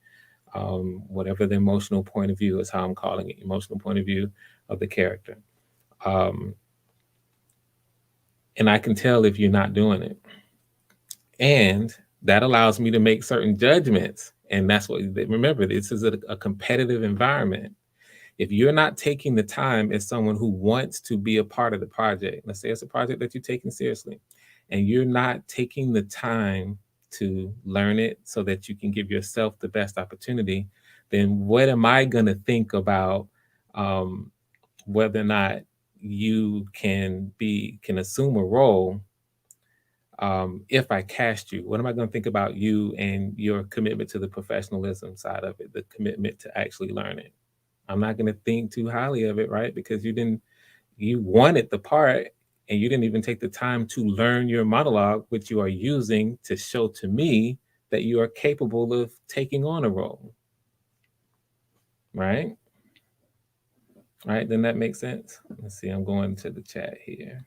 Speaker 1: Whatever the emotional point of view is, how I'm calling it, emotional point of view of the character. Um, and I can tell if you're not doing it. And that allows me to make certain judgments. And that's what, remember, this is a competitive environment. If you're not taking the time as someone who wants to be a part of the project, let's say it's a project that you're taking seriously, and you're not taking the time to learn it so that you can give yourself the best opportunity, then what am I going to think about um, whether or not you can assume a role if I cast you? What am I going to think about you and your commitment to the professionalism side of it, the commitment to actually learn it? I'm not going to think too highly of it, right? Because you wanted the part and you didn't even take the time to learn your monologue, which you are using to show to me that you are capable of taking on a role, right? Right? Then that makes sense. Let's see, I'm going to the chat here.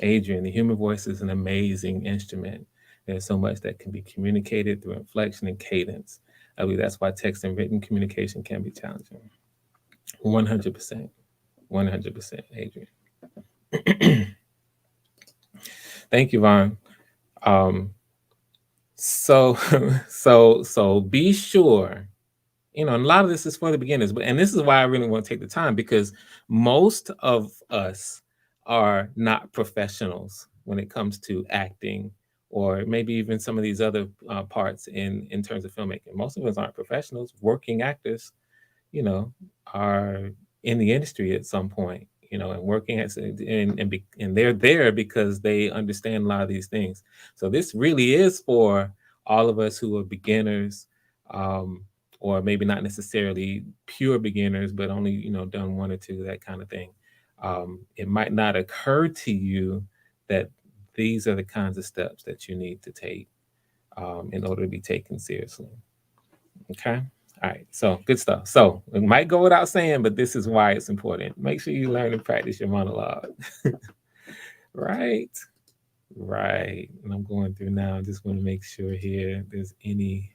Speaker 1: Adrian, the human voice is an amazing instrument. There's so much that can be communicated through inflection and cadence. I believe that's why text and written communication can be challenging. 100%. 100%, Adrian. Thank you, Vaughn. Um, so, so be sure, and a lot of this is for the beginners, but and this is why I really want to take the time, because most of us are not professionals when it comes to acting, or maybe even some of these other parts in terms of filmmaking. Most of us aren't professionals. Working actors, you know, are in the industry at some point, and working as and they're there because they understand a lot of these things. So this really is for all of us who are beginners, um, or maybe not necessarily pure beginners, but only done one or two, that kind of thing. It might not occur to you that these are the kinds of steps that you need to take in order to be taken seriously. Okay. All right. So good stuff. So it might go without saying, but this is why it's important. Make sure you learn and practice your monologue. Right. Right. And I'm going through now. I just want to make sure here there's any.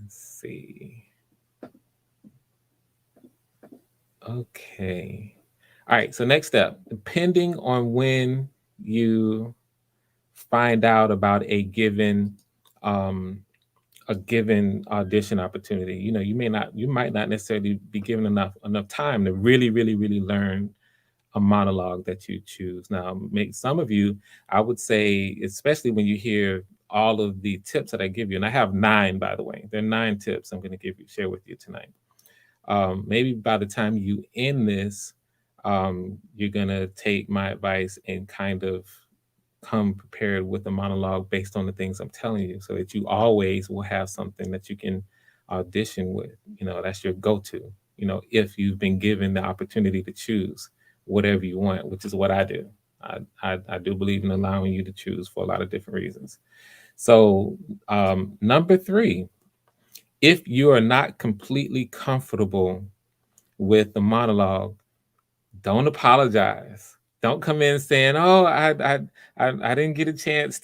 Speaker 1: Let's see. Okay. All right. So next step, depending on when you find out about um, a given audition opportunity, you might not necessarily be given enough time to really, really, really learn a monologue that you choose. Now, make some of you, I would say, especially when you hear all of the tips that I give you, and I have 9, by the way. There are 9 tips I'm going to share with you tonight. Maybe by the time you end this, you're gonna take my advice and kind of come prepared with a monologue based on the things I'm telling you, so that you always will have something that you can audition with. That's your go-to. If you've been given the opportunity to choose whatever you want, which is what I do. I do believe in allowing you to choose for a lot of different reasons. So, number 3, if you are not completely comfortable with the monologue, don't apologize. Don't come in saying, "Oh, I didn't get a chance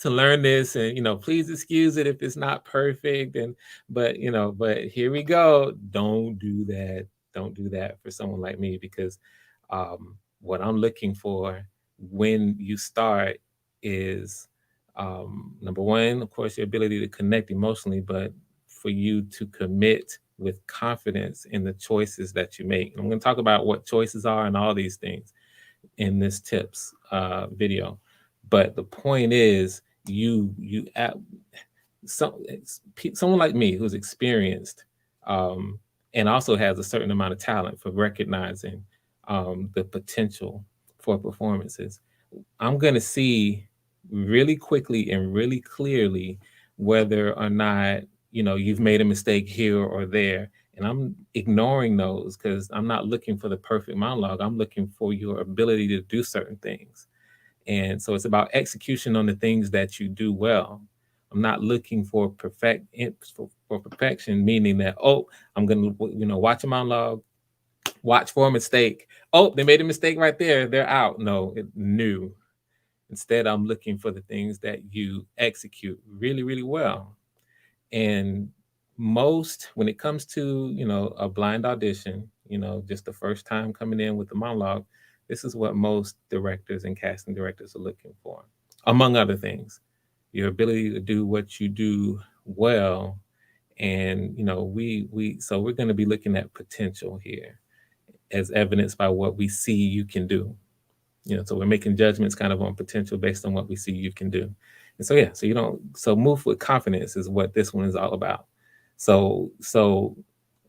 Speaker 1: to learn this, and please excuse it if it's not perfect, and but here we go. Don't do that. Don't do that for someone like me, because what I'm looking for when you start is, number one, of course, your ability to connect emotionally, but for you to commit with confidence in the choices that you make. And I'm going to talk about what choices are and all these things in this tips video. But the point is, you at some someone like me who's experienced, um, and also has a certain amount of talent for recognizing the potential for performances. I'm going to see really quickly and really clearly whether or not, you've made a mistake here or there. And I'm ignoring those because I'm not looking for the perfect monologue. I'm looking for your ability to do certain things. And so it's about execution on the things that you do well. I'm not looking for for perfection, meaning that, oh, I'm going to, watch a monologue, watch for a mistake. Oh, they made a mistake right there. They're out. No, new. Instead, I'm looking for the things that you execute really, really well. And when it comes to, a blind audition, just the first time coming in with the monologue, this is what most directors and casting directors are looking for, among other things. Your ability to do what you do well. And, so we're going to be looking at potential here as evidenced by what we see you can do. So we're making judgments kind of on potential based on what we see you can do. And so, yeah, so you don't, so move with confidence is what this one is all about. So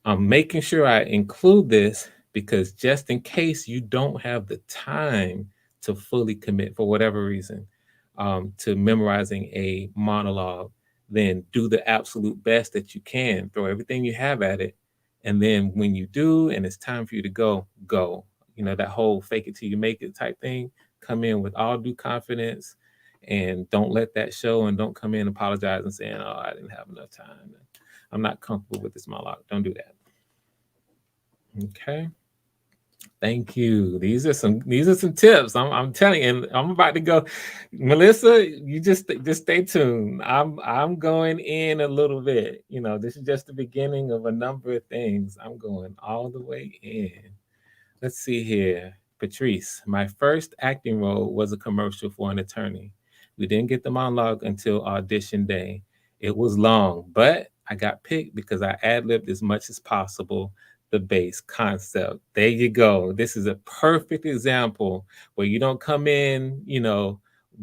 Speaker 1: I'm making sure I include this because just in case you don't have the time to fully commit for whatever reason, to memorizing a monologue, then do the absolute best that you can, throw everything you have at it. And then when you do, and it's time for you to go, go. That whole fake it till you make it type thing. Come in with all due confidence and don't let that show, and don't come in apologizing saying, oh, I didn't have enough time. I'm not comfortable with this monologue. Don't do that. Okay. Thank you. These are some tips. I'm telling you, and I'm about to go. Melissa, you just stay tuned. I'm going in a little bit. This is just the beginning of a number of things. I'm going all the way in. Let's see here. Patrice, my first acting role was a commercial for an attorney. We didn't get the monologue until audition day. It was long, but I got picked because I ad libbed as much as possible the base concept. There you go. This is a perfect example where you don't come in,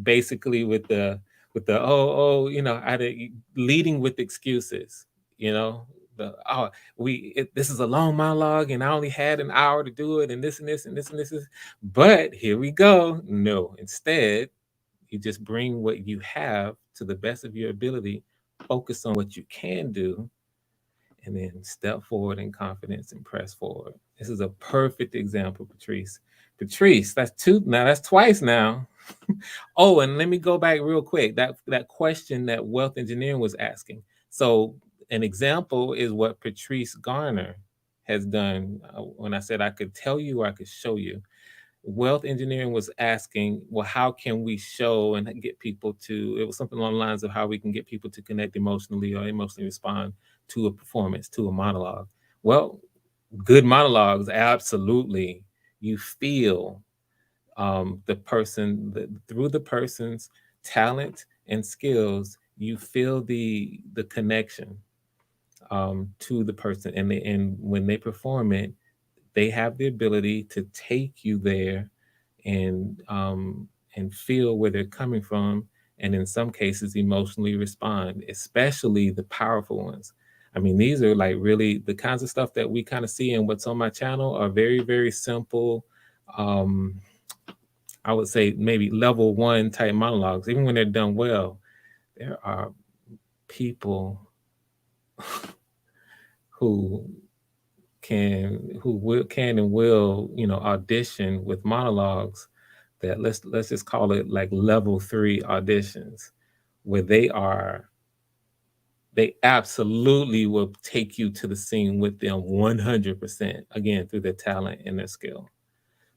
Speaker 1: basically with the leading with excuses, you know, the oh this is a long monologue and I only had an hour to do it and this and this and this and this is, but here we go. No, instead you just bring what you have to the best of your ability, focus on what you can do, and then step forward in confidence and press forward. This is a perfect example, Patrice. Patrice, that's two now, that's twice now. Oh, and let me go back real quick. That question that Wealth Engineering was asking. So an example is what Patrice Garner has done. When I said I could tell you or I could show you, Wealth Engineering was asking, well, how can we show and get people to, it was something along the lines of how we can get people to connect emotionally or emotionally respond to a performance, to a monologue. Well, good monologues, absolutely. You feel through the person's talent and skills, you feel the connection to the person, and when they perform it, they have the ability to take you there and feel where they're coming from, and in some cases emotionally respond, especially the powerful ones. I mean, these are like really the kinds of stuff that we kind of see, and what's on my channel are very, very simple. um I would say maybe level one type monologues. Even when they're done well, there are people who can and will, audition with monologues that, let's just call it like level three auditions, where they absolutely will take you to the scene with them 100%, again, through their talent and their skill.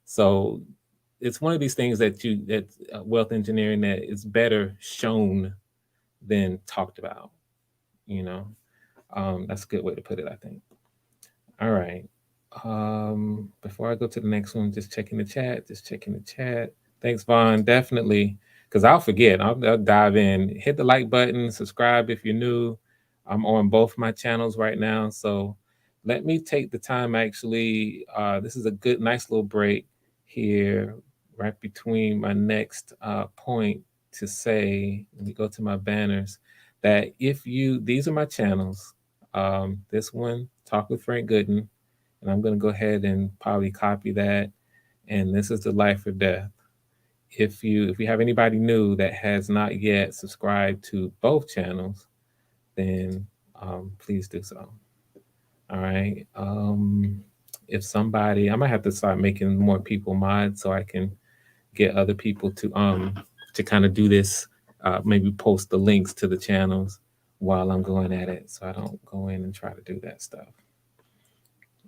Speaker 1: So it's one of these things that wealth engineering that is better shown than talked about. You know, that's a good way to put it, I think. All right. Before I go to the next one, just checking the chat. Just checking the chat. Thanks, Vaughn. Definitely, because I'll forget. I'll dive in. Hit the like button. Subscribe if you're new. I'm on both my channels right now, so let me take the time. Actually, this is a good, nice little break here, right between my next point to say. Let me go to my banners. That if you, these are my channels. This one, Talk with Frank Gooden, and I'm going to go ahead and probably copy that. And this is the Life or Death. If you have anybody new that has not yet subscribed to both channels, then please do so. All right. If somebody, I might have to start making more people mods so I can get other people to kind of do this. Maybe post the links to the channels while I'm going at it, so I don't go in and try to do that stuff.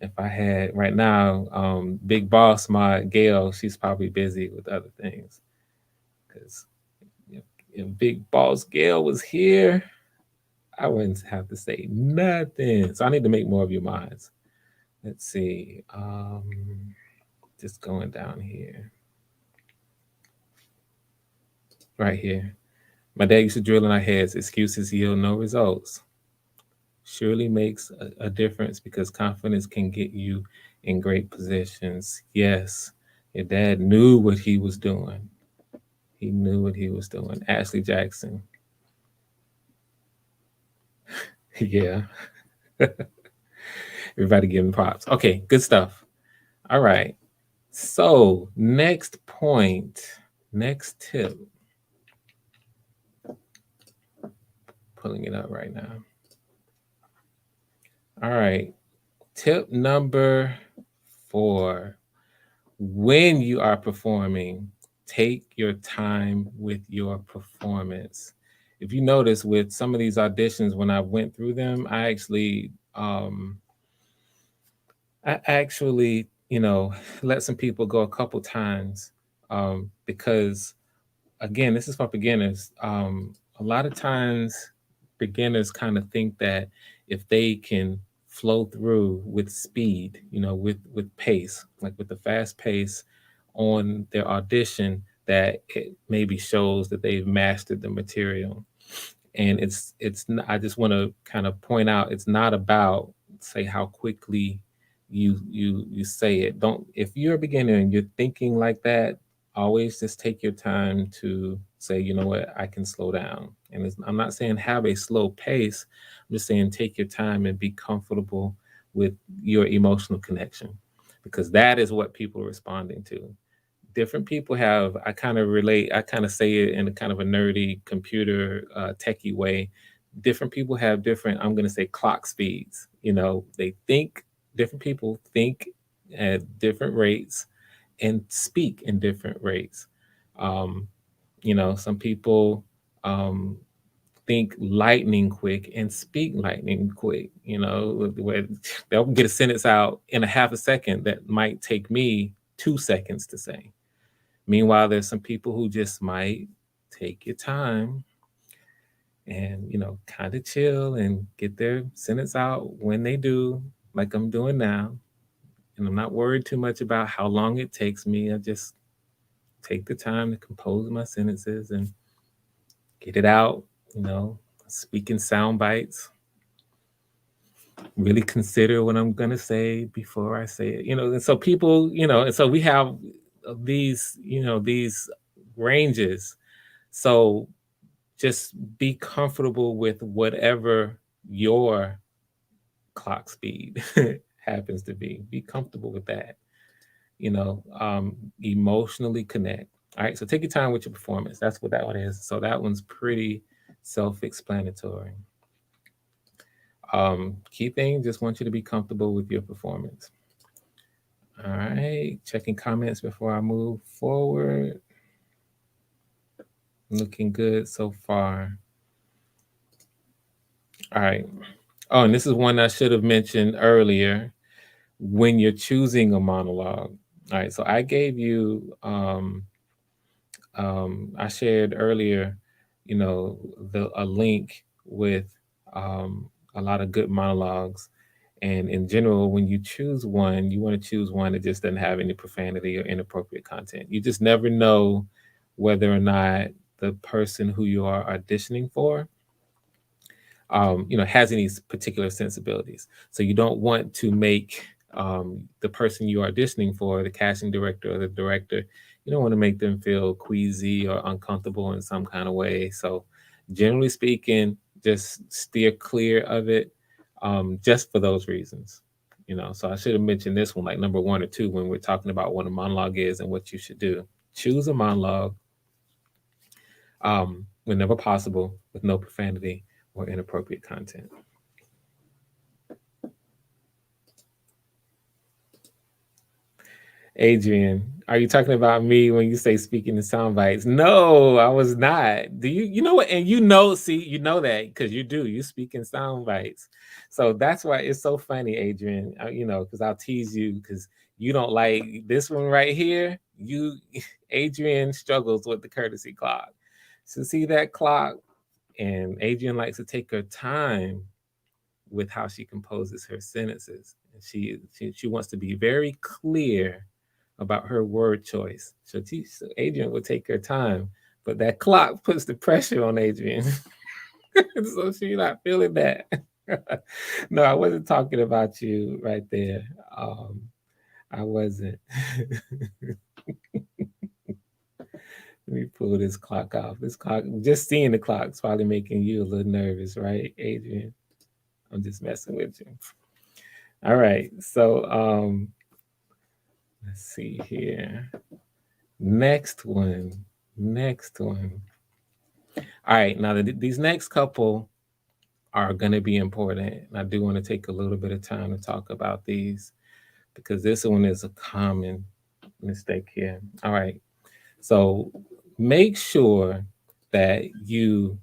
Speaker 1: If I had right now, Big Boss, my Gail, she's probably busy with other things. Because if Big Boss Gail was here, I wouldn't have to say nothing. So I need to make more of your minds. Let's see. Just going down here. Right here. My dad used to drill in our heads, excuses yield no results. Surely makes a difference because confidence can get you in great positions. Yes, your dad knew what he was doing. He knew what he was doing. Ashley Jackson. Yeah. Everybody giving props. Okay, good stuff. All right. So, next point, next tip. Pulling it up right now. All right. Tip number 4. When you are performing, take your time with your performance. If you notice with some of these auditions, when I went through them, I actually, let some people go a couple times because, again, this is for beginners. A lot of times, beginners kind of think that if they can flow through with speed, with pace, like with the fast pace on their audition, that it maybe shows that they've mastered the material. And I just want to kind of point out, it's not about say how quickly you say it. Don't, if you're a beginner and you're thinking like that, always just take your time to say, you know what, I can slow down. And I'm not saying have a slow pace. I'm just saying take your time and be comfortable with your emotional connection, because that is what people are responding to. Different people have, I kind of relate, I kind of say it in a kind of a nerdy computer techie way. Different people have different, I'm going to say, clock speeds. They think, different people think at different rates and speak in different rates. um, some people um, think lightning quick and speak lightning quick, where they'll get a sentence out in a half a second that might take me 2 seconds to say. Meanwhile, there's some people who just might take your time and, kind of chill and get their sentence out when they do, like I'm doing now. And I'm not worried too much about how long it takes me. I just take the time to compose my sentences and get it out, you know, speaking sound bites, really consider what I'm going to say before I say it, and so people, and so we have these ranges. So just be comfortable with whatever your clock speed happens to be. Be comfortable with that. Emotionally connect. All right. So take your time with your performance. That's what that one is. So that one's pretty self-explanatory. Key thing, just want you to be comfortable with your performance. All right. Checking comments before I move forward. Looking good so far. All right. Oh, and this is one I should have mentioned earlier. When you're choosing a monologue, All right, so I gave you I shared earlier, you know, a link with um, a lot of good monologues. And in general, when you choose one, you want to choose one that just doesn't have any profanity or inappropriate content. You just never know whether or not the person who you are auditioning for has any particular sensibilities. So you don't want to make the person you are auditioning for, the casting director or the director, you don't want to make them feel queasy or uncomfortable in some kind of way. So generally speaking, just steer clear of it, just for those reasons. So I should have mentioned this one like number one or two when we're talking about what a monologue is and what you should do. Choose a monologue whenever possible with no profanity or inappropriate content. Adrian, are you talking about me when you say speaking in sound bites? No, I was not. Do you know what? And see, you know that because you do. You speak in sound bites. So that's why it's so funny, Adrian. Because I'll tease you because you don't like this one right here. Adrian struggles with the courtesy clock. So see that clock? And Adrian likes to take her time with how she composes her sentences. And she wants to be very clear about her word choice. So Adrian will take her time, but that clock puts the pressure on Adrian. So she's not feeling that. No, I wasn't talking about you right there. Um, I wasn't. Let me pull this clock off. This clock, just seeing the clock is probably making you a little nervous, right, Adrian? I'm just messing with you. All right. So let's see here. Next one. Next one. All right. Now, these next couple are going to be important. And I do want to take a little bit of time to talk about these because this one is a common mistake here. All right. So make sure that you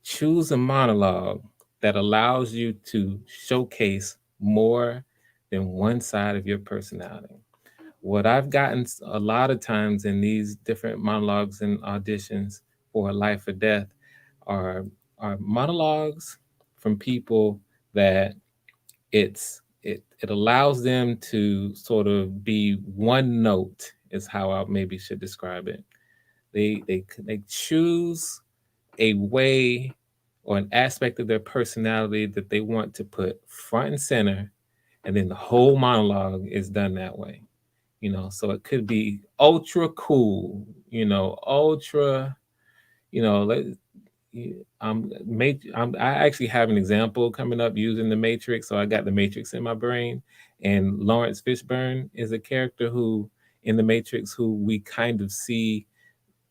Speaker 1: choose a monologue that allows you to showcase more than one side of your personality. What I've gotten a lot of times in these different monologues and auditions for Life or Death are are monologues from people that it allows them to sort of be one note is how I maybe should describe it. They choose a way or an aspect of their personality that they want to put front and center, and then the whole monologue is done that way. So it could be ultra cool, ultra, you know, let I actually have an example coming up using the Matrix. So I got the Matrix in my brain, and Lawrence Fishburne is a character who in the Matrix who we kind of see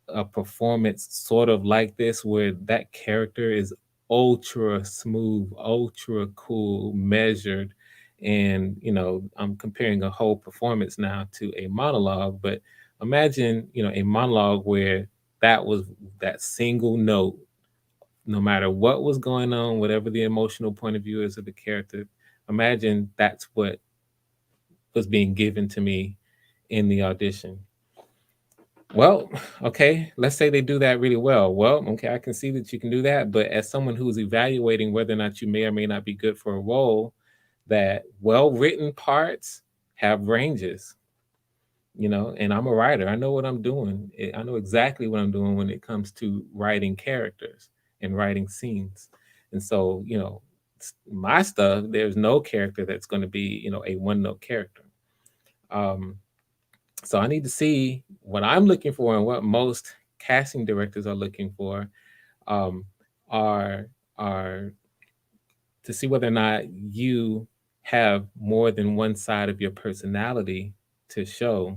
Speaker 1: a performance sort of like this, where that character is ultra smooth, ultra cool, measured. And, I'm comparing a whole performance now to a monologue, but imagine, a monologue where that was that single note, no matter what was going on, whatever the emotional point of view is of the character, imagine that's what was being given to me in the audition. Well, okay, let's say they do that really well. Well, okay, I can see that you can do that, but as someone who's evaluating whether or not you may or may not be good for a role, that well-written parts have ranges, and I'm a writer. I know what I'm doing. I know exactly what I'm doing when it comes to writing characters and writing scenes. And so, my stuff, there's no character that's going to be, a one-note character. Um, so I need to see what I'm looking for and what most casting directors are looking for, um, are are to see whether or not you have more than one side of your personality to show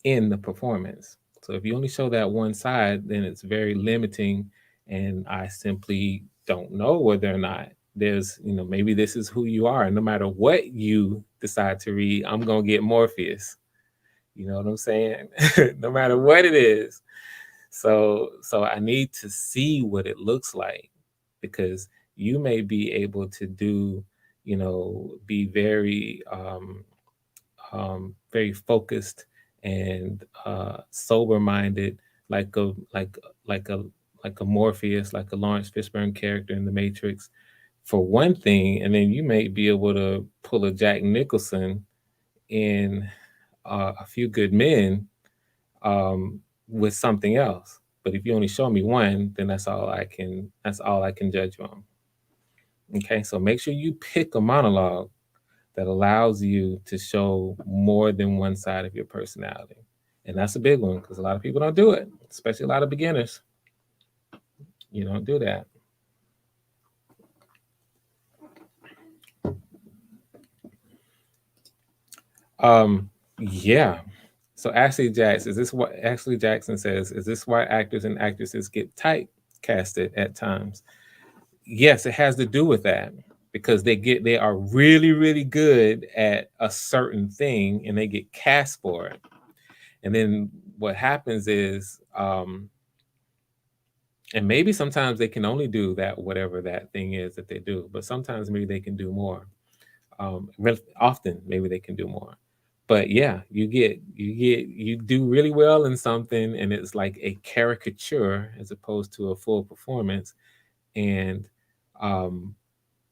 Speaker 1: in the performance. So if you only show that one side, then it's very limiting, and I simply don't know whether or not there's, maybe this is who you are. And no matter what you decide to read, I'm gonna get Morpheus. You know what I'm saying? No matter what it is. So I need to see what it looks like, because you may be able to do, be very very focused and sober minded, like a like like a like a Morpheus, like a Lawrence Fishburne character in The Matrix, for one thing, and then you may be able to pull a Jack Nicholson in A Few Good Men, um, with something else. But if you only show me one, then that's all I can judge you on. Okay, so make sure you pick a monologue that allows you to show more than one side of your personality. And that's a big one because a lot of people don't do it, especially a lot of beginners. You don't do that. Um, yeah. So Ashley Jackson says, is this why actors and actresses get typecasted at times? Yes, it has to do with that because they are really, really good at a certain thing and they get cast for it. And then what happens is, and maybe sometimes they can only do that, whatever that thing is that they do, but sometimes maybe they can do more. Often maybe they can do more. But yeah, you do really well in something, and it's like a caricature as opposed to a full performance, and um,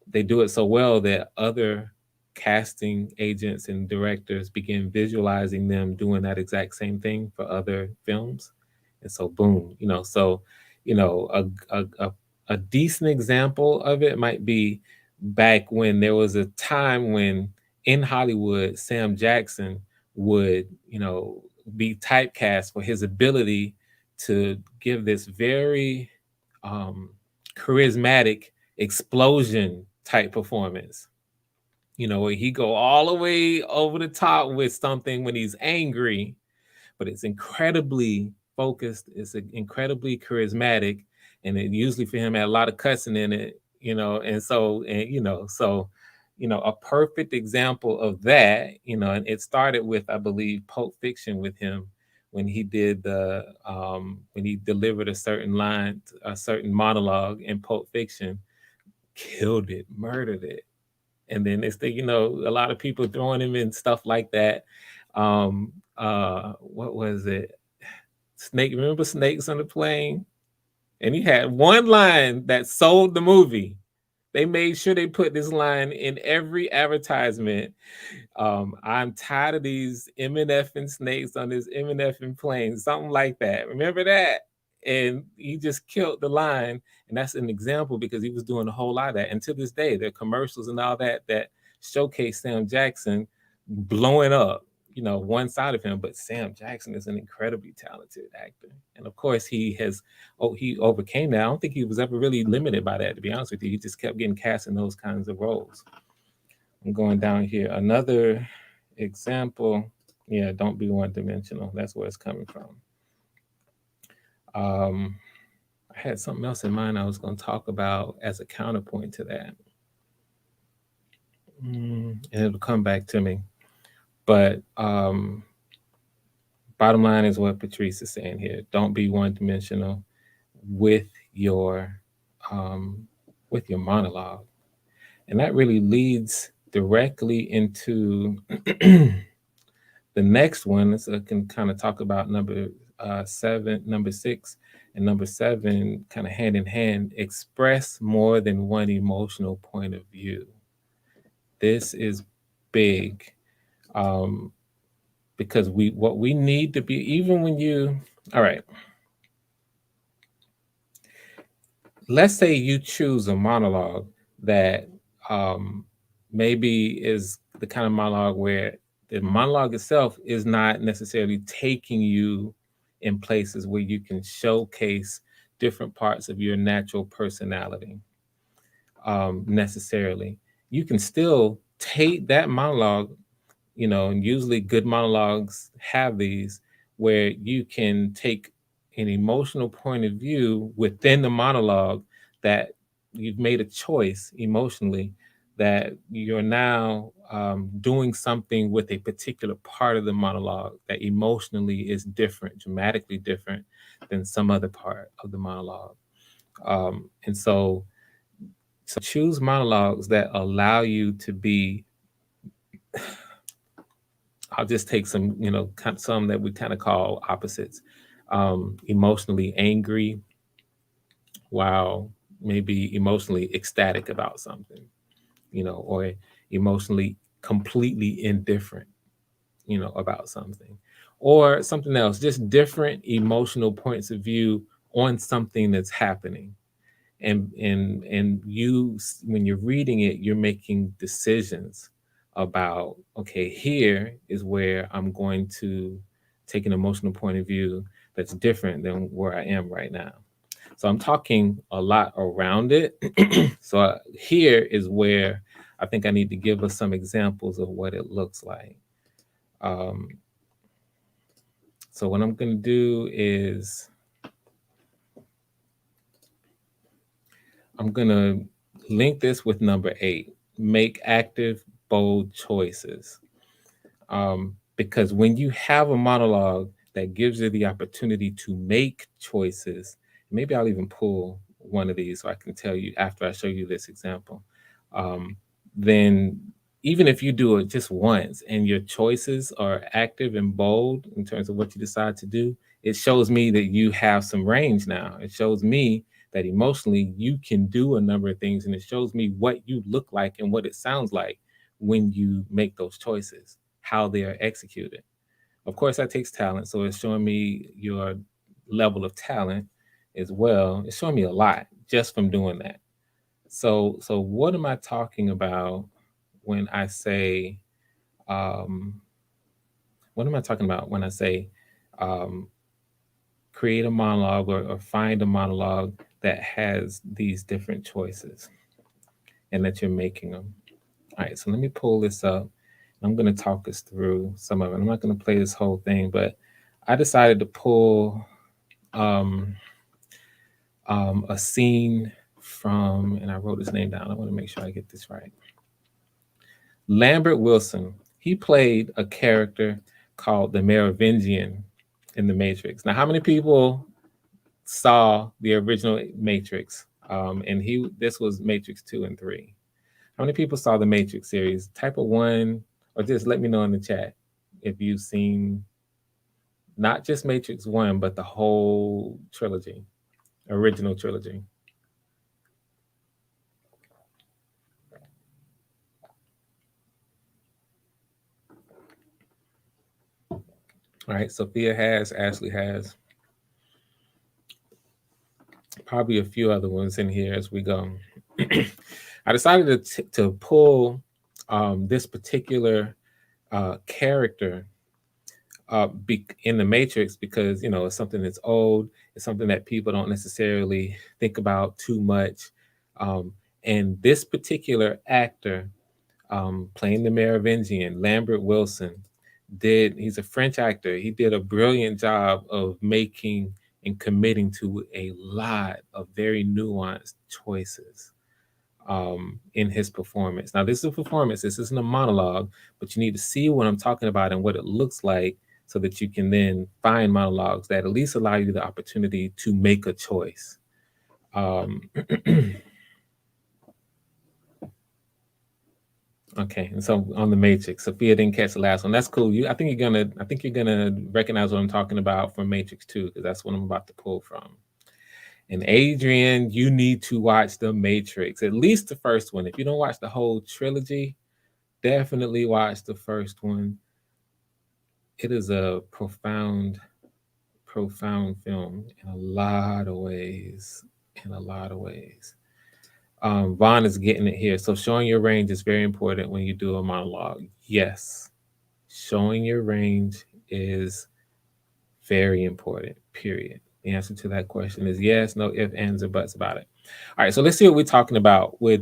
Speaker 1: they do it so well that other casting agents and directors begin visualizing them doing that exact same thing for other films. And so boom, you know a, a decent example of it might be back when there was a time when in Hollywood Sam Jackson would be typecast for his ability to give this very um, charismatic explosion type performance. Where he go all the way over the top with something when he's angry, but it's incredibly focused. It's incredibly charismatic, and it usually for him had a lot of cussing in it. A perfect example of that. And it started with, I believe, Pulp Fiction with him when he did when he delivered a certain line, a certain monologue in Pulp Fiction, killed it, murdered it. And then next thing you know, a lot of people throwing him in stuff like that. What was it? Snake, remember Snakes on the Plane? And he had one line that sold the movie. They made sure they put this line in every advertisement. I'm tired of these MNF and snakes on this MNF and plane, something like that. Remember that? And he just killed the line. And that's an example because he was doing a whole lot of that. And to this day, there are commercials and all that showcase Sam Jackson blowing up, one side of him. But Sam Jackson is an incredibly talented actor. And of course, he overcame that. I don't think he was ever really limited by that, to be honest with you. He just kept getting cast in those kinds of roles. I'm going down here. Another example. Yeah, don't be one dimensional. That's where it's coming from. I had something else in mind I was going to talk about as a counterpoint to that. And it'll come back to me. But bottom line is what Patrice is saying here. Don't be one dimensional with your um, with your monologue. And that really leads directly into the next one. So I can kind of talk about number 6, and number 7, kind of hand in hand. Express more than one emotional point of view. This is big, um, because what we need to be, even when you, all right, let's say you choose a monologue that um, maybe is the kind of monologue where the monologue itself is not necessarily taking you in places where you can showcase different parts of your natural personality, necessarily. You can still take that monologue, and usually good monologues have these, where you can take an emotional point of view within the monologue, that you've made a choice emotionally, that you're now doing something with a particular part of the monologue that emotionally is different, dramatically different than some other part of the monologue. And so choose monologues that allow you to be I'll just take some, some that we kind of call opposites. Emotionally angry, while maybe emotionally ecstatic about something, or emotionally completely indifferent, about something, or something else, just different emotional points of view on something that's happening. And when you're reading it, you're making decisions about, okay, here is where I'm going to take an emotional point of view that's different than where I am right now. So I'm talking a lot around it. So here is where I think I need to give us some examples of what it looks like. um, so what I'm going to do is I'm going to link this with number 8: make active, bold choices. Because when you have a monologue that gives you the opportunity to make choices, maybe I'll even pull one of these so I can tell you after I show you this example. Um, then, even if you do it just once and your choices are active and bold in terms of what you decide to do, it shows me that you have some range now. It shows me that emotionally you can do a number of things, and it shows me what you look like and what it sounds like when you make those choices, how they are executed. Of course, that takes talent. So it's showing me your level of talent as well. It's showing me a lot just from doing that. So what am I talking about when I say, um, what am I talking about when I say, um, create a monologue, or find a monologue that has these different choices and that you're making them? All right, so let me pull this up. I'm going to talk us through some of it. I'm not going to play this whole thing, but I decided to pull um, a scene from, and I wrote his name down. I want to make sure I get this right. Lambert Wilson. He played a character called the Merovingian in the Matrix. Now, how many people saw the original Matrix? And this was Matrix 2 and 3. How many people saw the Matrix series? Type of one, or just let me know in the chat if you've seen not just Matrix 1, but the whole trilogy, original trilogy. All right, Sophia has, Ashley has, probably a few other ones in here as we go. I decided to pull this particular character in the Matrix because it's something that's old. It's something that people don't necessarily think about too much. Um, and this particular actor playing the Merovingian, Lambert Wilson, he's a French actor. He did a brilliant job of making and committing to a lot of very nuanced choices in his performance. Now, this is a performance, this isn't a monologue, but you need to see what I'm talking about and what it looks like so that you can then find monologues that at least allow you the opportunity to make a choice. Um, okay, and so on the Matrix, Sophia didn't catch the last one. That's cool. I think you're gonna recognize what I'm talking about from Matrix 2, because that's what I'm about to pull from. And Adrian, you need to watch The Matrix, at least the first one. If you don't watch the whole trilogy, definitely watch the first one. It is a profound, profound film in a lot of ways. In a lot of ways. Vaughn is getting it here. So showing your range is very important when you do a monologue. Yes, showing your range is very important, period. The answer to that question is yes, no ifs, ands, or buts about it. All right, so let's see what we're talking about with,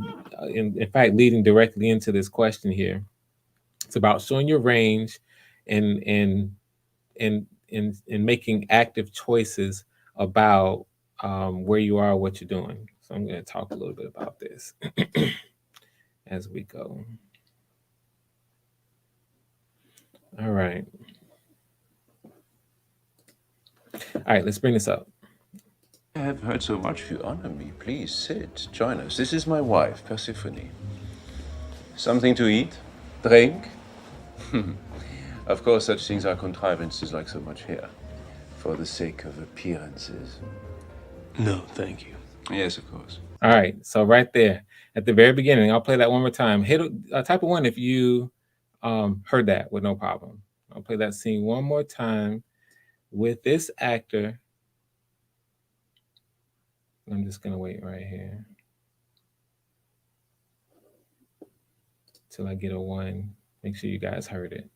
Speaker 1: in fact, leading directly into this question here. It's about showing your range and and and making active choices about where you are, what you're doing. So I'm going to talk a little bit about this as we go. All right. All right, let's bring this up.
Speaker 3: I have heard so much. You honor me. Please sit. Join us. This is my wife, Persephone. Something to eat? Drink? Of course, such things are contrivances like so much here, for the sake of appearances.
Speaker 4: No, thank you.
Speaker 3: Yes, of course.
Speaker 1: All right, so right there at the very beginning, I'll play that one more time. Hit type of one if you heard that with no problem. I'll play that scene one more time with this actor. I'm just gonna wait right here till I get a one. Make sure you guys heard it.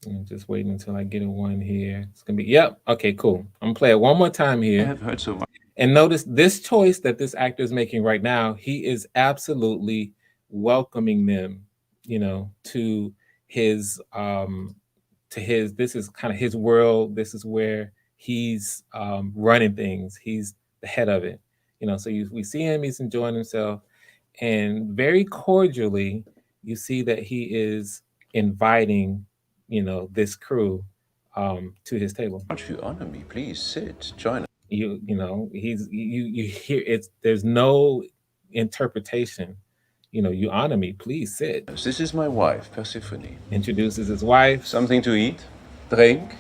Speaker 1: I'm just waiting until I get a one here. It's gonna be, yep. Okay, cool. I'm gonna play it one more time here.
Speaker 3: I have heard so much.
Speaker 1: And notice this choice that this actor is making right now, he is absolutely welcoming them, to his this is kind of his world. This is where he's running things. He's the head of it. So we see him, he's enjoying himself, and very cordially, you see that he is inviting, this crew to his table.
Speaker 3: Much you honor me, please sit, join us.
Speaker 1: You hear it's, there's no interpretation. You honor me, please sit.
Speaker 3: This is my wife, Persephone.
Speaker 1: Introduces his wife.
Speaker 3: Something to eat? Drink?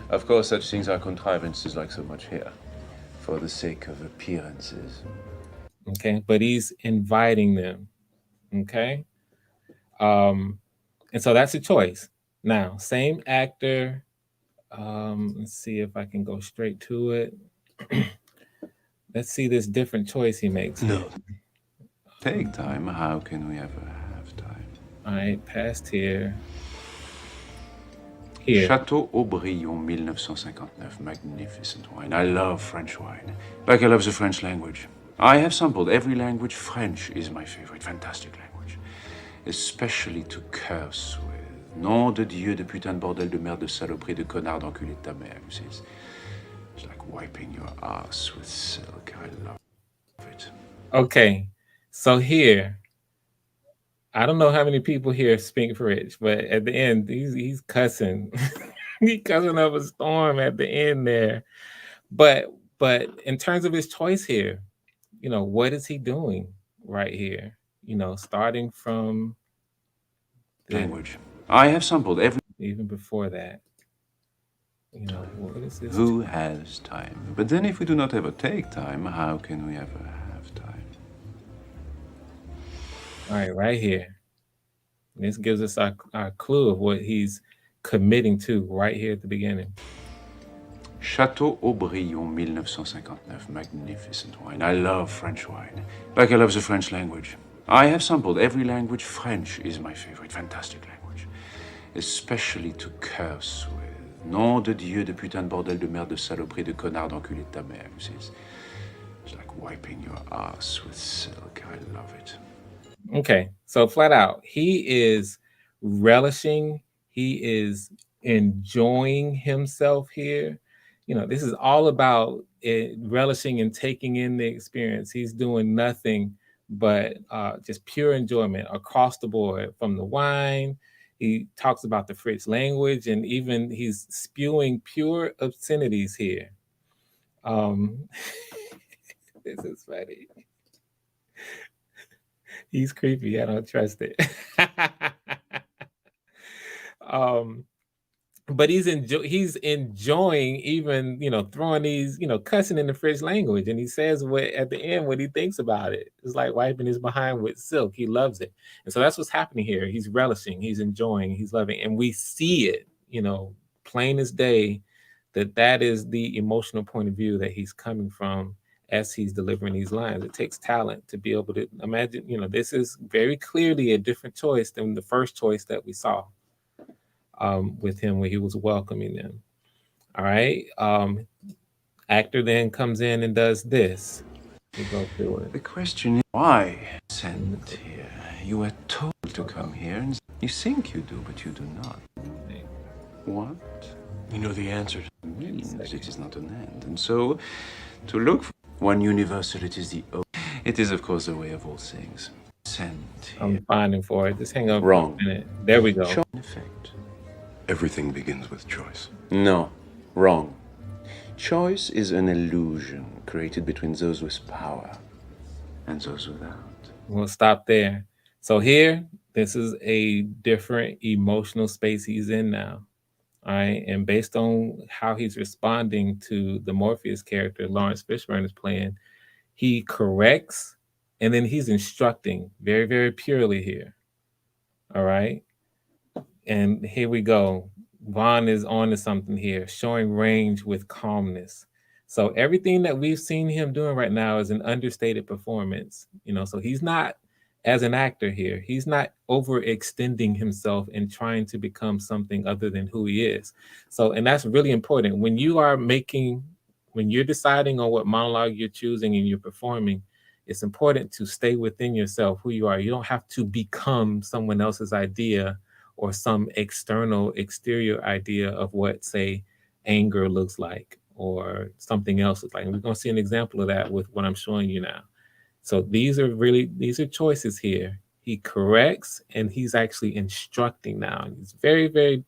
Speaker 3: Of course, such things are contrivances like so much here, for the sake of appearances.
Speaker 1: Okay, but he's inviting them. Okay. And so that's a choice. Now, same actor. Let's see if I can go straight to it. Let's see this different choice he makes.
Speaker 4: No.
Speaker 3: Take time. How can we ever have time?
Speaker 1: All right, past here. Here.
Speaker 3: Château Aubryon, 1959. Magnificent wine. I love French wine. Like I love the French language. I have sampled every language. French is my favorite. Fantastic language. Especially to curse with. Nom de Dieu, de putain de bordel de merde de saloperie de connard d'enculé de ta mère. It's like wiping your ass with silk. I love it.
Speaker 1: Okay, so here, I don't know how many people here speak French, but at the end, he's cussing. He's cussing up a storm at the end there. But in terms of his choice here, what is he doing right here? Starting from
Speaker 3: Language. I have sampled every.
Speaker 1: Even before that. What is this?
Speaker 3: Who has time? But then if we do not ever take time, how can we ever have time?
Speaker 1: All right here. This gives us our clue of what he's committing to right here at the beginning.
Speaker 3: Château Aubryon, 1959. Magnificent wine. I love French wine. Like I love the French language. I have sampled every language. French is my favorite. Fantastic language. Especially to curse with. Nom de Dieu, de putain de bordel de merde de saloperie de connard d'enculé de ta mère. It's like wiping your ass with silk. I love it.
Speaker 1: Okay, so flat out, he is relishing, he is enjoying himself here. This is all about it, relishing and taking in the experience. He's doing nothing but just pure enjoyment across the board, from the wine. He talks about the French language, and even he's spewing pure obscenities here. This is funny. He's creepy. I don't trust it. But he's enjoying even, throwing these, cussing in the French language. And he says at the end what he thinks about it. It's like wiping his behind with silk. He loves it. And so that's what's happening here. He's relishing, he's enjoying, he's loving. And we see it, plain as day, that is the emotional point of view that he's coming from as he's delivering these lines. It takes talent to be able to imagine, this is very clearly a different choice than the first choice that we saw with him, where he was welcoming them. All right. Actor then comes in and does this. We go through it.
Speaker 3: The question is, why sent here? You were told to come here, and you think you do, but you do not. What?
Speaker 4: You know the answer.
Speaker 3: Means it is not an end. And so, to look for one universal, it is the it is, of course, the way of all things. Sent here.
Speaker 1: I'm finding for it. Just hang on
Speaker 3: Wrong.
Speaker 1: for a minute. There we go.
Speaker 3: In effect.
Speaker 4: Everything begins with choice.
Speaker 3: No, wrong. Choice is an illusion created between those with power and those without.
Speaker 1: We'll stop there. So here, this is a different emotional space he's in now. All right. And based on how he's responding to the Morpheus character Lawrence Fishburne is playing, he corrects and then he's instructing very, very purely here. All right. And here we go. Vaughn is on to something here, showing range with calmness. So everything that we've seen him doing right now is an understated performance. So he's not, as an actor here, he's not overextending himself and trying to become something other than who he is. So, and that's really important. When you're deciding on what monologue you're choosing and you're performing, it's important to stay within yourself, who you are. You don't have to become someone else's idea or some exterior idea of what, say, anger looks like or something else looks like. And we're going to see an example of that with what I'm showing you now. So these are choices here. He corrects and he's actually instructing now. He's very, very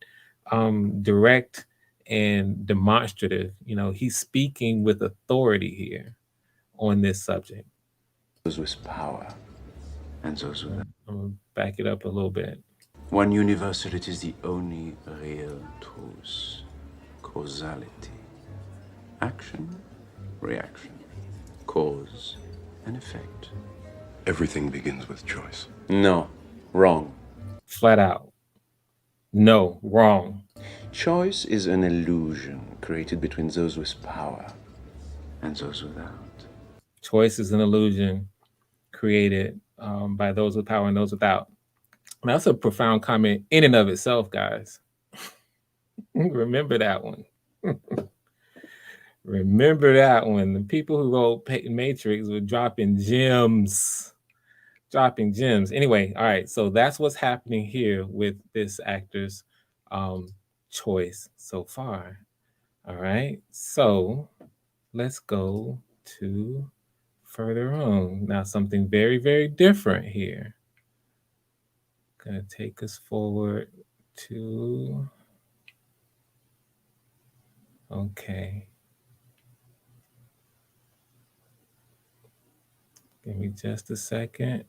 Speaker 1: direct and demonstrative. He's speaking with authority here on this subject.
Speaker 3: Those with power and those without.
Speaker 1: I'm going to back it up a little bit.
Speaker 3: One universal, it is the only real truth. Causality. Action, reaction. Cause and effect.
Speaker 4: Everything begins with choice.
Speaker 3: No, wrong.
Speaker 1: Flat out. No, wrong.
Speaker 3: Choice is an illusion created between those with power and those without.
Speaker 1: Choice is an illusion created by those with power and those without. Now, that's a profound comment in and of itself, guys. Remember that one. Remember that one. The people who wrote Matrix were dropping gems. Anyway, all right. So that's what's happening here with this actor's choice so far. All right. So let's go to further on. Now, something very, very different here. Gonna take us forward to, okay. Give me just a second.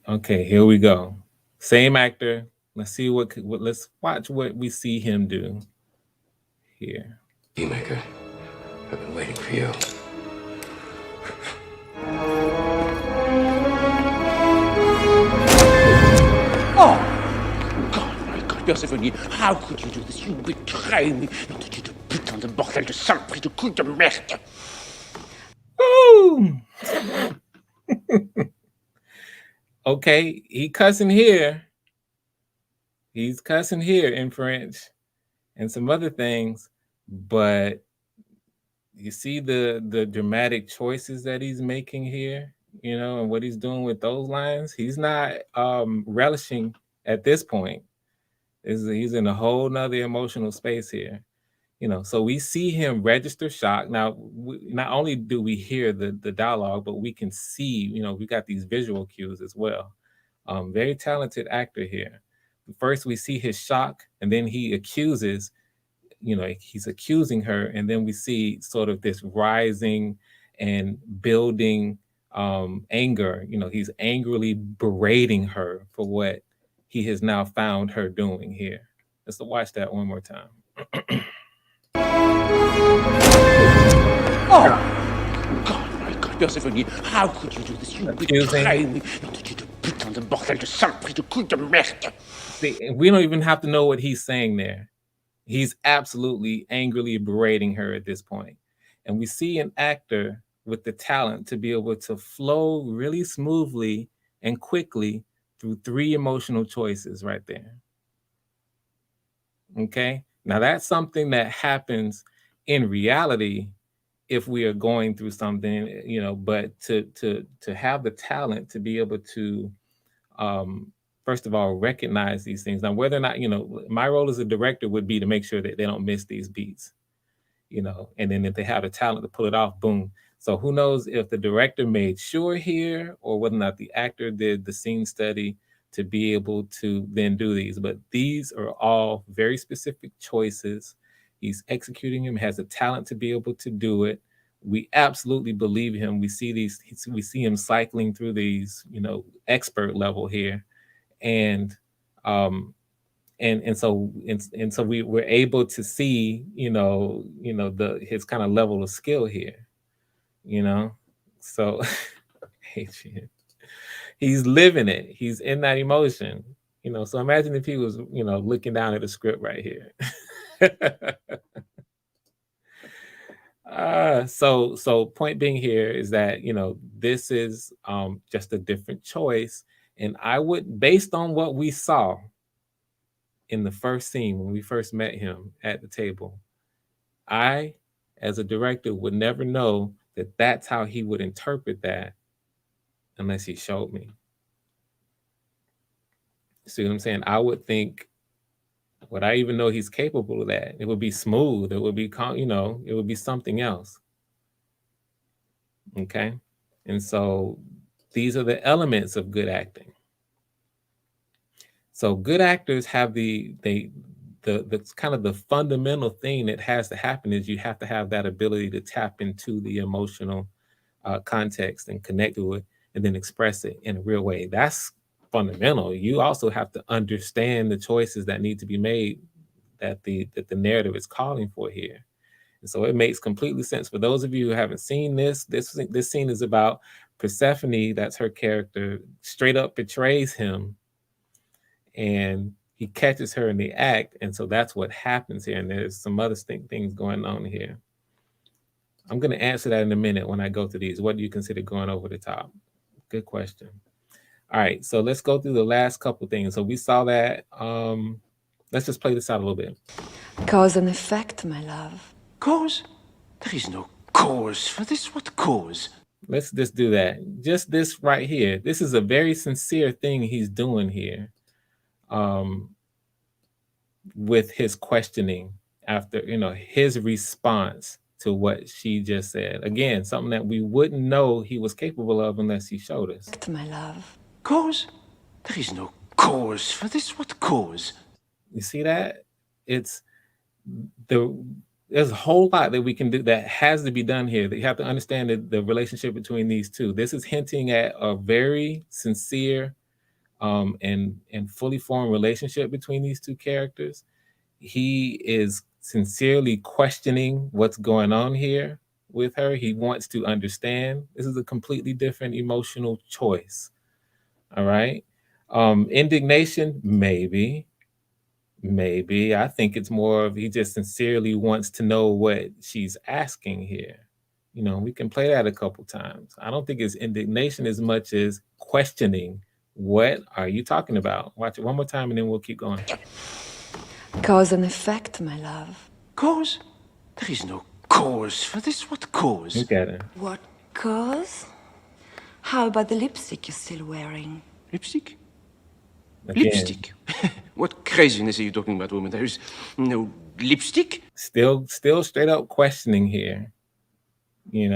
Speaker 1: Okay, here we go. Same actor. Let's watch what we see him do here.
Speaker 4: Keymaker, I've been waiting for you.
Speaker 5: Oh! God, my God, Persephone, how could you do this? You betray me! Nom de Dieu, de putain de bordel, de saloperie, de couille de merde!
Speaker 1: Ooh! Okay, he's cussing here in French and some other things, but you see the dramatic choices that he's making here, and what he's doing with those lines. He's not relishing at this point. He's in a whole nother emotional space here. So we see him register shock. Now, not only do we hear the dialogue, but we can see, we got these visual cues as well. Very talented actor here. First, we see his shock, and then he accuses, he's accusing her, and then we see sort of this rising and building anger. He's angrily berating her for what he has now found her doing here. Let's watch that one more time.
Speaker 5: Oh! God, my God, Persephone, how could you do this? You betray me! Nom de Dieu, de putain de bordel, de saloperie, de couille de merde!
Speaker 1: See, we don't even have to know what he's saying there. He's absolutely angrily berating her at this point. And we see an actor with the talent to be able to flow really smoothly and quickly through three emotional choices right there. Okay? Now that's something that happens in reality if we are going through something, but to have the talent to be able to first of all, recognize these things. Now, whether or not, my role as a director would be to make sure that they don't miss these beats, and then if they have the talent to pull it off, boom. So who knows if the director made sure here or whether or not the actor did the scene study to be able to then do these. But these are all very specific choices. He's executing them, has the talent to be able to do it we absolutely believe him. We see him cycling through these, expert level here, and um, so we're able to see, the his kind of level of skill here, you know. So Adrian, he's living it. He's in that emotion, So imagine if he was, looking down at the script right here. So point being here is that this is just a different choice, and I would, based on what we saw in the first scene when we first met him at the table, I, as a director, would never know that that's how he would interpret that unless he showed me. See what I'm saying? I would think, would I even know he's capable of that? It would be smooth. It would be, it would be something else. Okay. And so these are the elements of good acting. So good actors have the kind of the fundamental thing that has to happen is you have to have that ability to tap into the emotional context and connect to it and then express it in a real way. That's fundamental. You also have to understand the choices that need to be made that the narrative is calling for here. And so it makes completely sense. For those of you who haven't seen this scene is about Persephone, that's her character, straight up betrays him, and he catches her in the act. And so that's what happens here. And there's some other things going on here. I'm going to answer that in a minute when I go through these. What do you consider going over the top? Good question. All right, so let's go through the last couple things. So we saw that. Let's just play this out a little bit.
Speaker 6: Cause and effect, my love.
Speaker 5: Cause? There is no cause for this. What cause?
Speaker 1: Let's just do that. Just this right here. This is a very sincere thing he's doing here. With his questioning after, his response to what she just said. Again, something that we wouldn't know he was capable of unless he showed us.
Speaker 6: My love.
Speaker 5: Cause? There is no cause for this. What cause?
Speaker 1: You see that? There's a whole lot that we can do that has to be done here. That you have to understand the relationship between these two. This is hinting at a very sincere and fully formed relationship between these two characters. He is sincerely questioning what's going on here with her. He wants to understand. This is a completely different emotional choice. All right. Indignation, maybe. I think it's more of he just sincerely wants to know what she's asking here. We can play that a couple times. I don't think it's indignation as much as questioning. What are you talking about? Watch it one more time and then we'll keep going.
Speaker 6: Cause and effect, my love.
Speaker 5: Cause? There is no cause for this. What cause?
Speaker 1: Look at her.
Speaker 6: What cause? How about the lipstick you're still wearing?
Speaker 5: Lipstick?
Speaker 1: Again,
Speaker 5: Lipstick? What craziness are you talking about, woman? There is no lipstick?
Speaker 1: Still straight up questioning here. He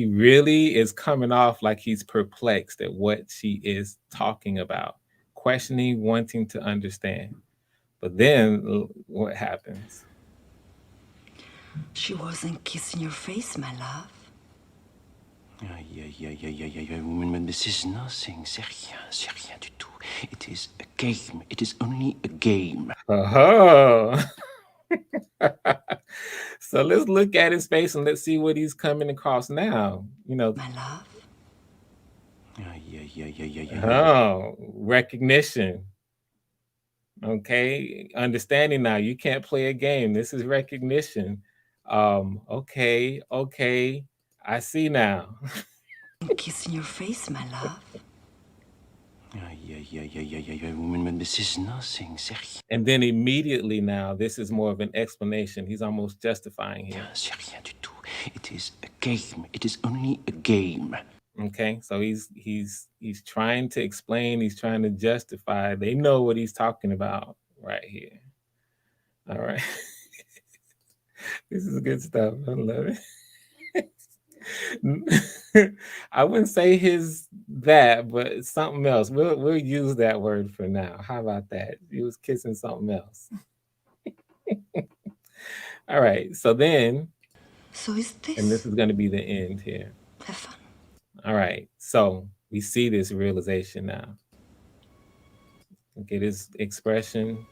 Speaker 1: really is coming off like he's perplexed at what she is talking about. Questioning, wanting to understand. But then what happens?
Speaker 6: She wasn't kissing your face, my love.
Speaker 5: Yeah, woman, this is nothing. C'est rien du tout. It is a game. It is only a game.
Speaker 1: Oh. So let's look at his face and let's see what he's coming across now.
Speaker 6: My love.
Speaker 5: Yeah.
Speaker 1: Oh, recognition. Okay, understanding now. You can't play a game. This is recognition. Okay, I see now.
Speaker 6: Kissing your face, my love.
Speaker 5: Yeah, woman, this is nothing. C'est rien.
Speaker 1: And then immediately now, this is more of an explanation. He's almost justifying here.
Speaker 5: C'est rien du tout. It is a game. It is only a game.
Speaker 1: Okay, so he's trying to explain. He's trying to justify. They know what he's talking about right here. All right, this is good stuff. I love it. I wouldn't say that, but it's something else. We'll use that word for now. How about that? He was kissing something else. All right. So then
Speaker 6: So is
Speaker 1: And this
Speaker 6: this?
Speaker 1: is going to be the end here.
Speaker 6: Have fun.
Speaker 1: All right. So we see this realization now. Get his expression.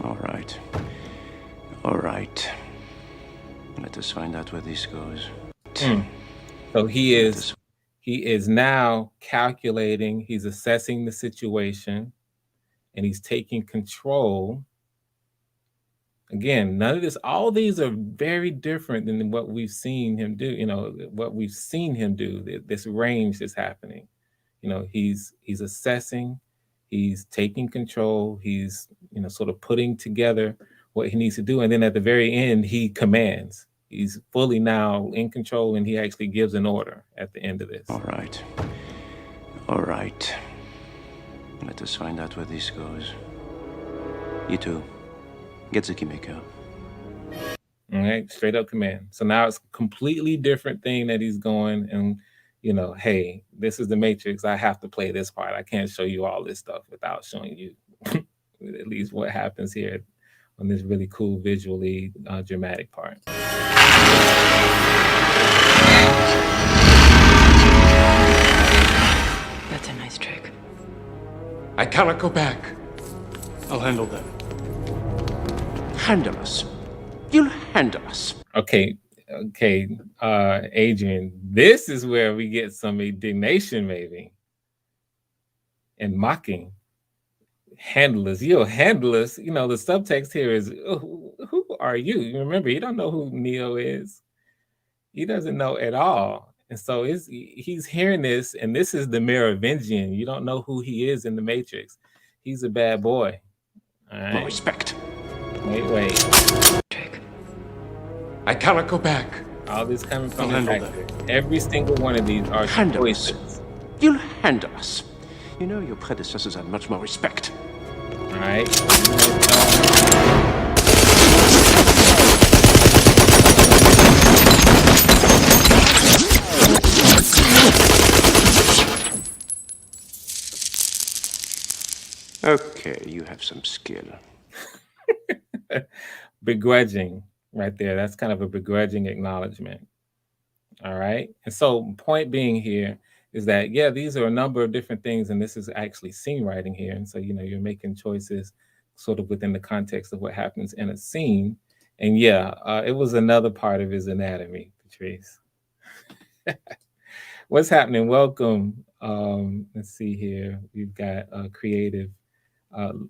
Speaker 3: All right. All right. Let us find out where this goes.
Speaker 1: So he is now calculating, he's assessing the situation, and he's taking control. Again, none of this, all these are very different than what we've seen him do, what we've seen him do, this range is happening. He's assessing, he's taking control, he's, sort of putting together what he needs to do. And then at the very end, he commands. He's fully now in control, and he actually gives an order at the end of this.
Speaker 3: All right. All right. Let us find out where this goes. You two, get the keymaker.
Speaker 1: All right, straight up command. So now it's a completely different thing that he's going, and hey, this is the Matrix. I have to play this part. I can't show you all this stuff without showing you at least what happens here on this really cool, visually dramatic part.
Speaker 6: That's a nice trick.
Speaker 4: I cannot go back.
Speaker 3: I'll handle them. Handle us. You'll handle us.
Speaker 1: Okay, Adrian, this is where we get some indignation, maybe, and mocking. Handle us, you'll handle us. The subtext here is, who are you? You remember, you don't know who Neo is. He doesn't know at all. And so he's hearing this, and this is the Merovingian. You don't know who he is in the Matrix. He's a bad boy. All right.
Speaker 3: More respect.
Speaker 1: Wait.
Speaker 6: Trick.
Speaker 4: I cannot go back.
Speaker 1: All this coming from
Speaker 3: I'll
Speaker 1: the
Speaker 3: handle
Speaker 1: factor. Every single one of these are
Speaker 3: Handle us.
Speaker 1: choices.
Speaker 3: You'll handle us. You know, your predecessors had much more respect.
Speaker 1: All right.
Speaker 3: Okay, you have some skill.
Speaker 1: Begrudging right there. That's kind of a begrudging acknowledgement. All right. And so, point being here is that, yeah, these are a number of different things, and this is actually scene writing here. And so, you're making choices sort of within the context of what happens in a scene. And yeah, it was another part of his anatomy, Patrice. What's happening? Welcome. Let's see here. We've got creative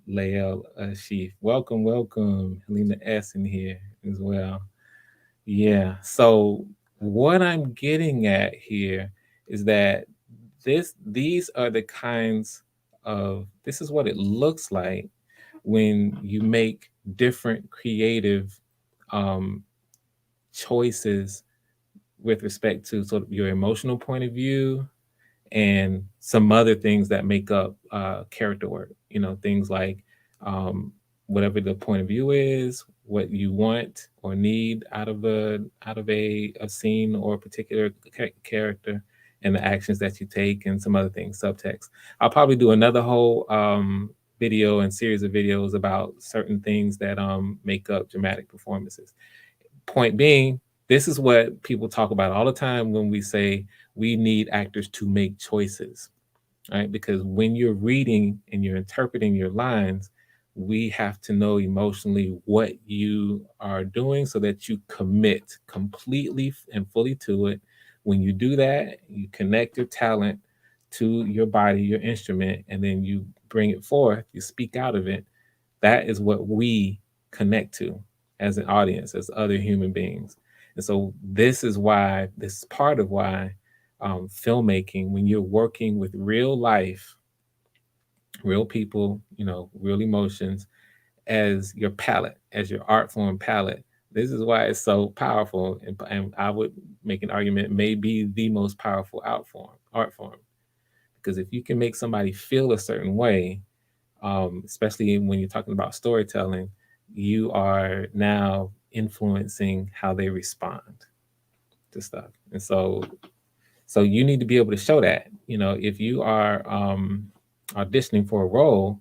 Speaker 1: Lael Sheaf. Welcome. Helena S in here as well. Yeah. So what I'm getting at here is that these are the kinds of, this is what it looks like when you make different creative choices with respect to sort of your emotional point of view and some other things that make up character work. Things like whatever the point of view is, what you want or need out of a scene or a particular character, and the actions that you take, and some other things, subtext. I'll probably do another whole video and series of videos about certain things that make up dramatic performances. Point being, this is what people talk about all the time when we say we need actors to make choices, right? Because when you're reading and you're interpreting your lines, we have to know emotionally what you are doing so that you commit completely and fully to it. When you do that, you connect your talent to your body, your instrument, and then you bring it forth, you speak out of it. That is what we connect to as an audience, as other human beings. And so this is part of why filmmaking, when you're working with real life, real people, real emotions as your palette, as your art form palette, this is why it's so powerful. And I would make an argument, may be the most powerful art form. Because if you can make somebody feel a certain way, especially when you're talking about storytelling, you are now influencing how they respond to stuff. And so you need to be able to show that. If you are auditioning for a role,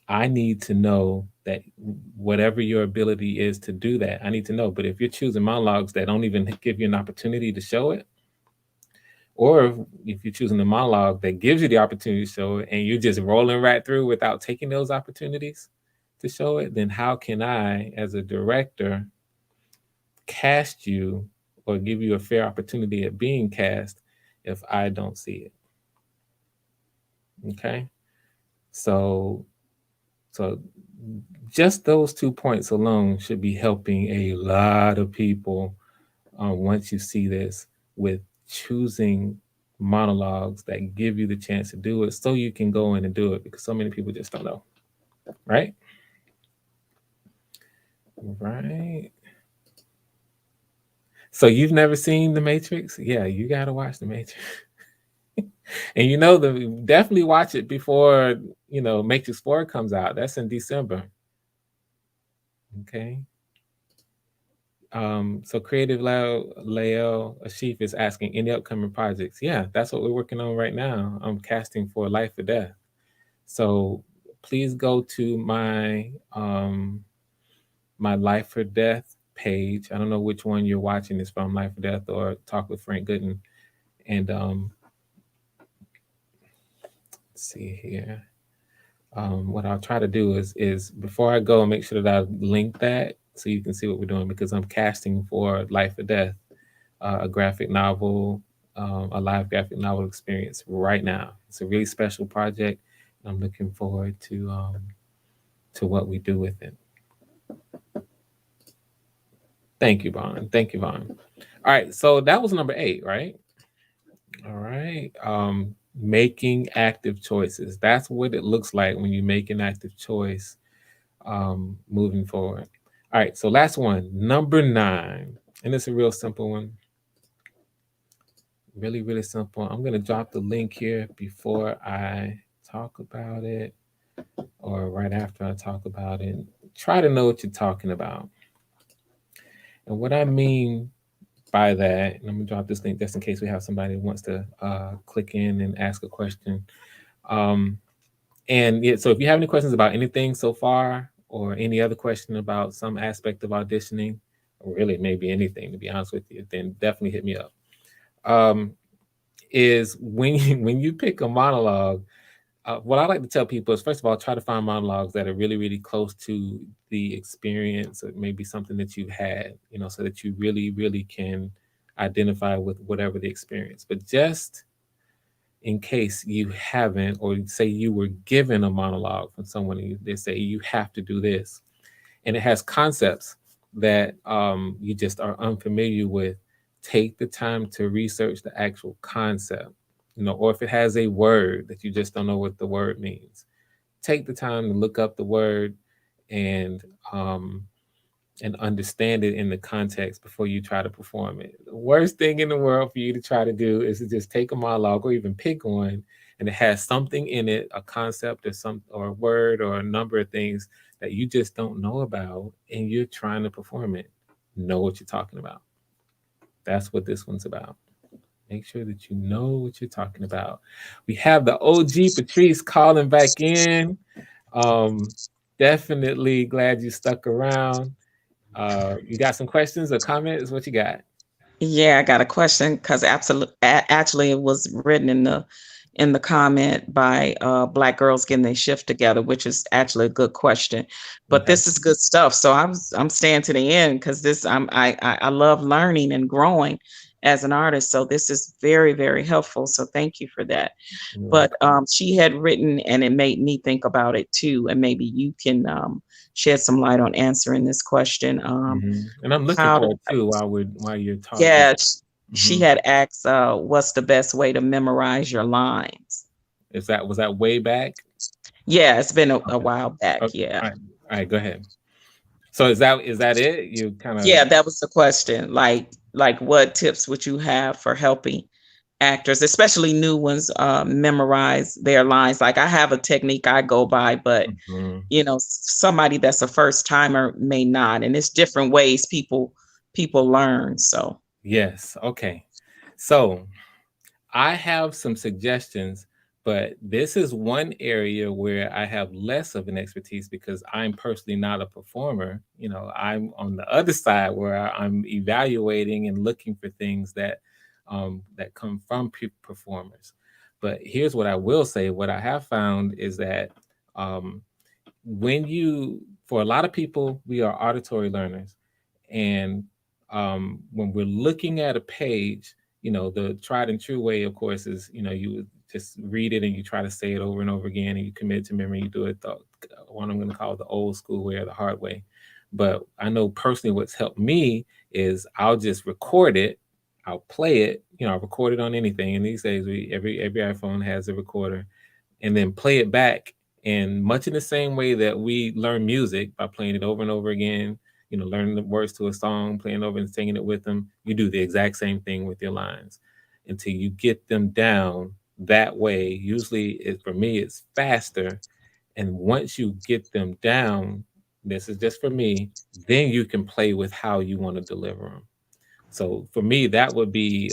Speaker 1: I need to know that whatever your ability is to do that, I need to know. But if you're choosing monologues that don't even give you an opportunity to show it, or if you're choosing the monologue that gives you the opportunity to show it and you're just rolling right through without taking those opportunities to show it, then how can I, as a director, cast you or give you a fair opportunity at being cast if I don't see it? Okay. So just those 2 points alone should be helping a lot of people once you see this, with choosing monologues that give you the chance to do it so you can go in and do it, because so many people just don't know. Right? Right. So you've never seen The Matrix? Yeah, you got to watch The Matrix. And definitely watch it before, Matrix 4 comes out. That's in December. Okay. So Creative Lael Ashif is asking, any upcoming projects? Yeah, that's what we're working on right now. I'm casting for Life or Death. So please go to my my Life or Death page. I don't know which one you're watching this from, Life or Death or Talk with Frank Gooden. And let's see here. What I'll try to do is before I go, make sure that I link that so you can see what we're doing, because I'm casting for Life or Death, a graphic novel, a live graphic novel experience right now. It's a really special project. I'm looking forward to what we do with it. Thank you, Vaughn. Thank you, Vaughn. All right, so that was number 8, right? All right. Making active choices. That's what it looks like when you make an active choice moving forward. All right, so last one, number 9. And it's a real simple one. Really, really simple. I'm going to drop the link here before I talk about it, or right after I talk about it. Try to know what you're talking about. And what I mean by that, and I'm going to drop this link just in case we have somebody who wants to click in and ask a question. And yeah, so if you have any questions about anything so far, or any other question about some aspect of auditioning, or really maybe anything, to be honest with you, then definitely hit me up. Is when you pick a monologue, what I like to tell people is, first of all, try to find monologues that are really, really close to the experience, or maybe something that you've had, so that you really, really can identify with whatever the experience. But just in case you haven't, or say you were given a monologue from someone and they say you have to do this, and it has concepts that you just are unfamiliar with, take the time to research the actual concept. Or if it has a word that you just don't know what the word means, take the time to look up the word and understand it in the context before you try to perform it. The worst thing in the world for you to try to do is to just take a monologue, or even pick one, and it has something in it, a concept or a word or a number of things that you just don't know about, and you're trying to perform it. Know what you're talking about. That's what this one's about. Make sure that you know what you're talking about. We have the OG Patrice calling back in. Definitely glad you stuck around. You got some questions or comments? What you got?
Speaker 2: Yeah, I got a question, because actually it was written in the comment by Black Girls Getting Their Shift Together, which is actually a good question. But
Speaker 1: Okay.
Speaker 2: this is good stuff. So I'm staying to the end, because I love learning and growing as an artist. So this is very, very helpful. So thank you for that.
Speaker 1: You're
Speaker 2: But
Speaker 1: welcome.
Speaker 2: she had written, and it made me think about it too. And maybe you can shed some light on answering this question.
Speaker 1: And I'm looking
Speaker 2: How
Speaker 1: for
Speaker 2: to
Speaker 1: it too while you're talking.
Speaker 2: Yeah, she
Speaker 1: Mhm.
Speaker 2: had asked, what's the best way to memorize your lines?
Speaker 1: Was that way back?
Speaker 2: Yeah, it's been a
Speaker 1: Okay.
Speaker 2: while back.
Speaker 1: Okay.
Speaker 2: Yeah.
Speaker 1: All right, go ahead. So is that it? You kind of
Speaker 2: Yeah, that was the question. Like what tips would you have for helping actors, especially new ones, memorize their lines? Like, I have a technique I go by, but somebody that's a first timer may not. And it's different ways people learn. So
Speaker 1: Yes. Okay. So I have some suggestions, But this is one area where I have less of an expertise because I'm personally not a performer. You know, I'm on the other side where I'm evaluating and looking for things that come from performers. But here's what I will say: what I have found is that um, when you, for a lot of people, we are auditory learners, and when we're looking at a page, you know, the tried and true way, of course, is, you know, you just read it and you try to say it over and over again, and you commit it to memory. You do it the what I'm going to call the old school way or the hard way. But I know personally what's helped me is I'll just record it, I'll play it, you know, I'll record it on anything. And these days, every iPhone has a recorder, and then play it back. And much in the same way that we learn music by playing it over and over again, you know, learning the words to a song, playing over and singing it with them, you do the exact same thing with your lines until you get them down that way. Usually, for me, it's faster. And once you get them down, this is just for me, then you can play with how you want to deliver them. So for me, that would be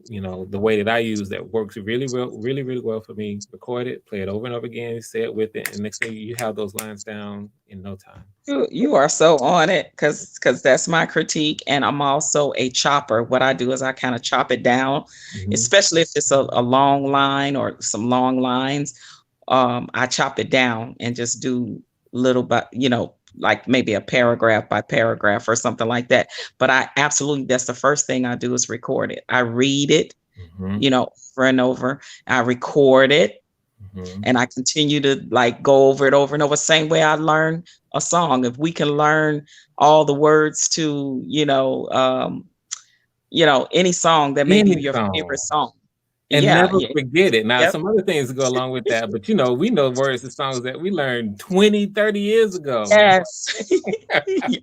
Speaker 1: you know, the way that I use that works really well, really, really well for me. Record it, play it over and over again, say it with it, and next thing you have those lines down in no time.
Speaker 2: You are so on it, because that's my critique, and I'm also a chopper. What I do is I kind of chop it down,
Speaker 1: Mhm.
Speaker 2: especially if it's a long line or some long lines. I chop it down and just do little, but like maybe a paragraph by paragraph or something like that. But I absolutely, that's the first thing I do is record it. I read it,
Speaker 1: Mhm.
Speaker 2: over and over. I record it,
Speaker 1: Mhm.
Speaker 2: and I continue to like go over it over and over. Same way I learn a song. If we can learn all the words to, any song that may be
Speaker 1: Any
Speaker 2: your
Speaker 1: song.
Speaker 2: favorite song.
Speaker 1: And
Speaker 2: Yeah,
Speaker 1: never
Speaker 2: yeah.
Speaker 1: forget it. Now,
Speaker 2: Yep.
Speaker 1: some other things go along with that, but you know, we know words to songs that we learned 20, 30 years ago.
Speaker 2: Yes.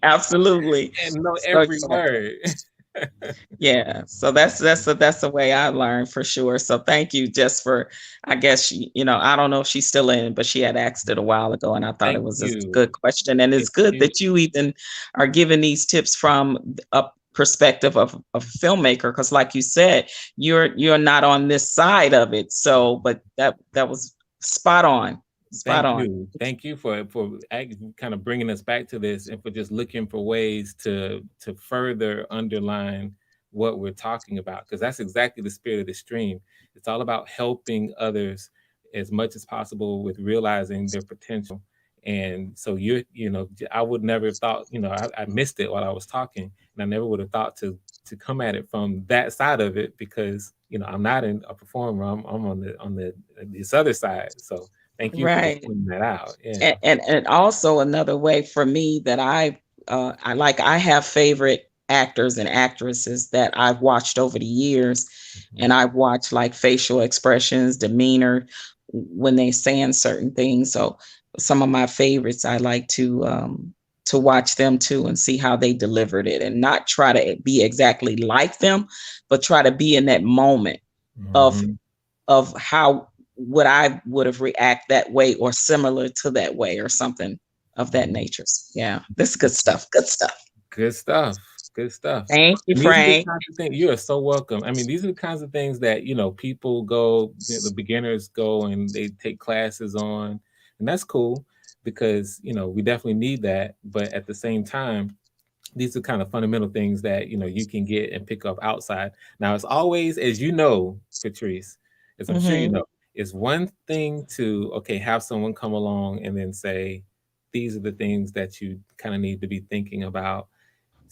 Speaker 2: Absolutely.
Speaker 1: And know
Speaker 2: So
Speaker 1: every word.
Speaker 2: yeah, so that's the way I learned for sure. So thank you just for, I guess I don't know if she's still in, but she had asked it a while ago, and I thought it
Speaker 1: Thank
Speaker 2: was a
Speaker 1: you.
Speaker 2: good question. And it's
Speaker 1: If
Speaker 2: good
Speaker 1: you
Speaker 2: that you even are giving these tips from a perspective of a filmmaker, because like you said, you're not on this side of it. So, but that was spot on, spot
Speaker 1: Thank
Speaker 2: on.
Speaker 1: you. Thank you for kind of bringing us back to this and for just looking for ways to further underline what we're talking about, because that's exactly the spirit of the stream. It's all about helping others as much as possible with realizing their potential. And so I would never have thought, I missed it while I was talking, and I never would have thought to come at it from that side of it because I'm not a performer. I'm on the this other side. So thank you for just
Speaker 2: Right.
Speaker 1: pointing that out. Yeah.
Speaker 2: And also another way for me that I have favorite actors and actresses that I've watched over the years,
Speaker 1: Mhm.
Speaker 2: and I've watched like facial expressions, demeanor when they saying certain things. So some of my favorites, I like to watch them too and see how they delivered it, and not try to be exactly like them, but try to be in that moment of
Speaker 1: Mhm.
Speaker 2: how would I would have react that way or similar to that way or something of that
Speaker 1: Mhm.
Speaker 2: nature. So, yeah, this is good stuff. Good stuff.
Speaker 1: Good stuff. Good stuff.
Speaker 2: Thank you,
Speaker 1: And these are the
Speaker 2: Frank.
Speaker 1: kinds of things you are so welcome. I mean, these are the kinds of things that, people go, the beginners go and they take classes on, and that's cool because, we definitely need that. But at the same time, these are kind of fundamental things that you can get and pick up outside. Now, it's always, as you know, Patrice, as I'm sure you
Speaker 2: Hmm.
Speaker 1: know, it's one thing to have someone come along and then say, these are the things that you kind of need to be thinking about.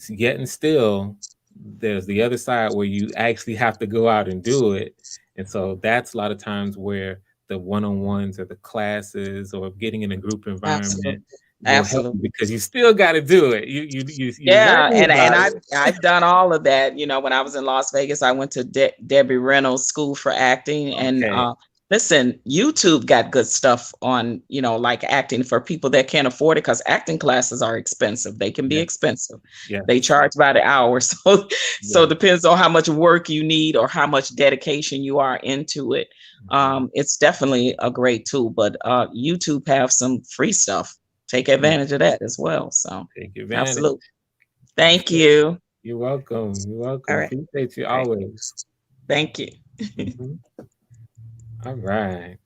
Speaker 1: Yet and still, there's the other side where you actually have to go out and do it. And so that's a lot of times where the one-on-ones or the classes or getting in a group
Speaker 2: Absolutely.
Speaker 1: environment will help you
Speaker 2: Absolutely.
Speaker 1: because you still got to do it. You
Speaker 2: Yeah,
Speaker 1: learn
Speaker 2: and
Speaker 1: about
Speaker 2: I've done all of that. When I was in Las Vegas, I went to Debbie Reynolds School for Acting, and
Speaker 1: Okay.
Speaker 2: listen, YouTube got good stuff on like acting for people that can't afford it, because acting classes are expensive. They can be
Speaker 1: Yeah.
Speaker 2: expensive. They
Speaker 1: Yes.
Speaker 2: charge by the hour, so
Speaker 1: Yeah.
Speaker 2: it depends on how much work you need or how much dedication you are into it.
Speaker 1: Mhm.
Speaker 2: It's definitely a great tool, but YouTube have some free stuff. Take
Speaker 1: Yeah.
Speaker 2: advantage of that as well. So
Speaker 1: Take advantage.
Speaker 2: absolutely. Thank you.
Speaker 1: You're welcome. You're
Speaker 2: All
Speaker 1: welcome.
Speaker 2: right.
Speaker 1: Appreciate you
Speaker 2: All right.
Speaker 1: always.
Speaker 2: Thank you.
Speaker 1: Mhm. All right.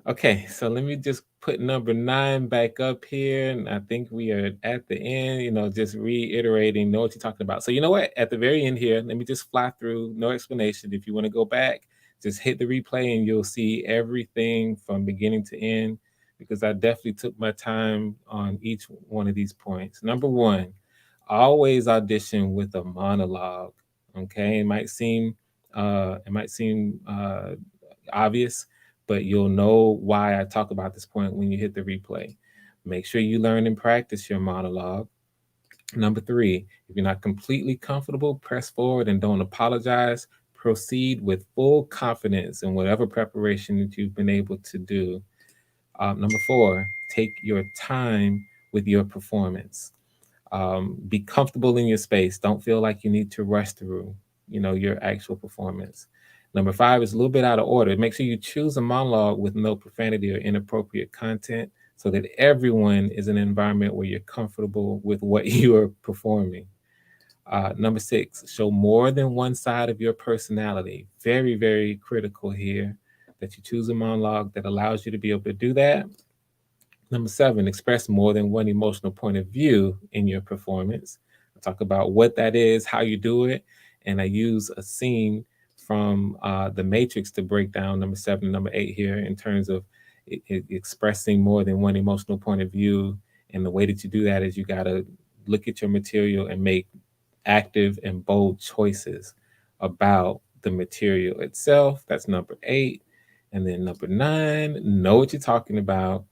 Speaker 1: Okay, so let me just put number 9 back up here. And I think we are at the end, just reiterating, know what you're talking about. So, you know what? At the very end here, let me just fly through, no explanation. If you want to go back, just hit the replay and you'll see everything from beginning to end because I definitely took my time on each one of these points. Number 1, always audition with a monologue. Okay, it might seem obvious, but you'll know why I talk about this point when you hit the replay. Make sure you learn and practice your monologue. Number 3, if you're not completely comfortable, press forward and don't apologize. Proceed with full confidence in whatever preparation that you've been able to do. Number 4, take your time with your performance. Be comfortable in your space. Don't feel like you need to rush through, your actual performance. Number 5 is a little bit out of order. Make sure you choose a monologue with no profanity or inappropriate content so that everyone is in an environment where you're comfortable with what you are performing. Number 6, show more than one side of your personality. Very, very critical here that you choose a monologue that allows you to be able to do that. Number 7, express more than one emotional point of view in your performance. I talk about what that is, how you do it, and I use a scene from The Matrix to break down number 7 and number 8 here in terms of expressing more than one emotional point of view. And the way that you do that is you got to look at your material and make active and bold choices about the material itself. That's number 8. And then number 9, know what you're talking about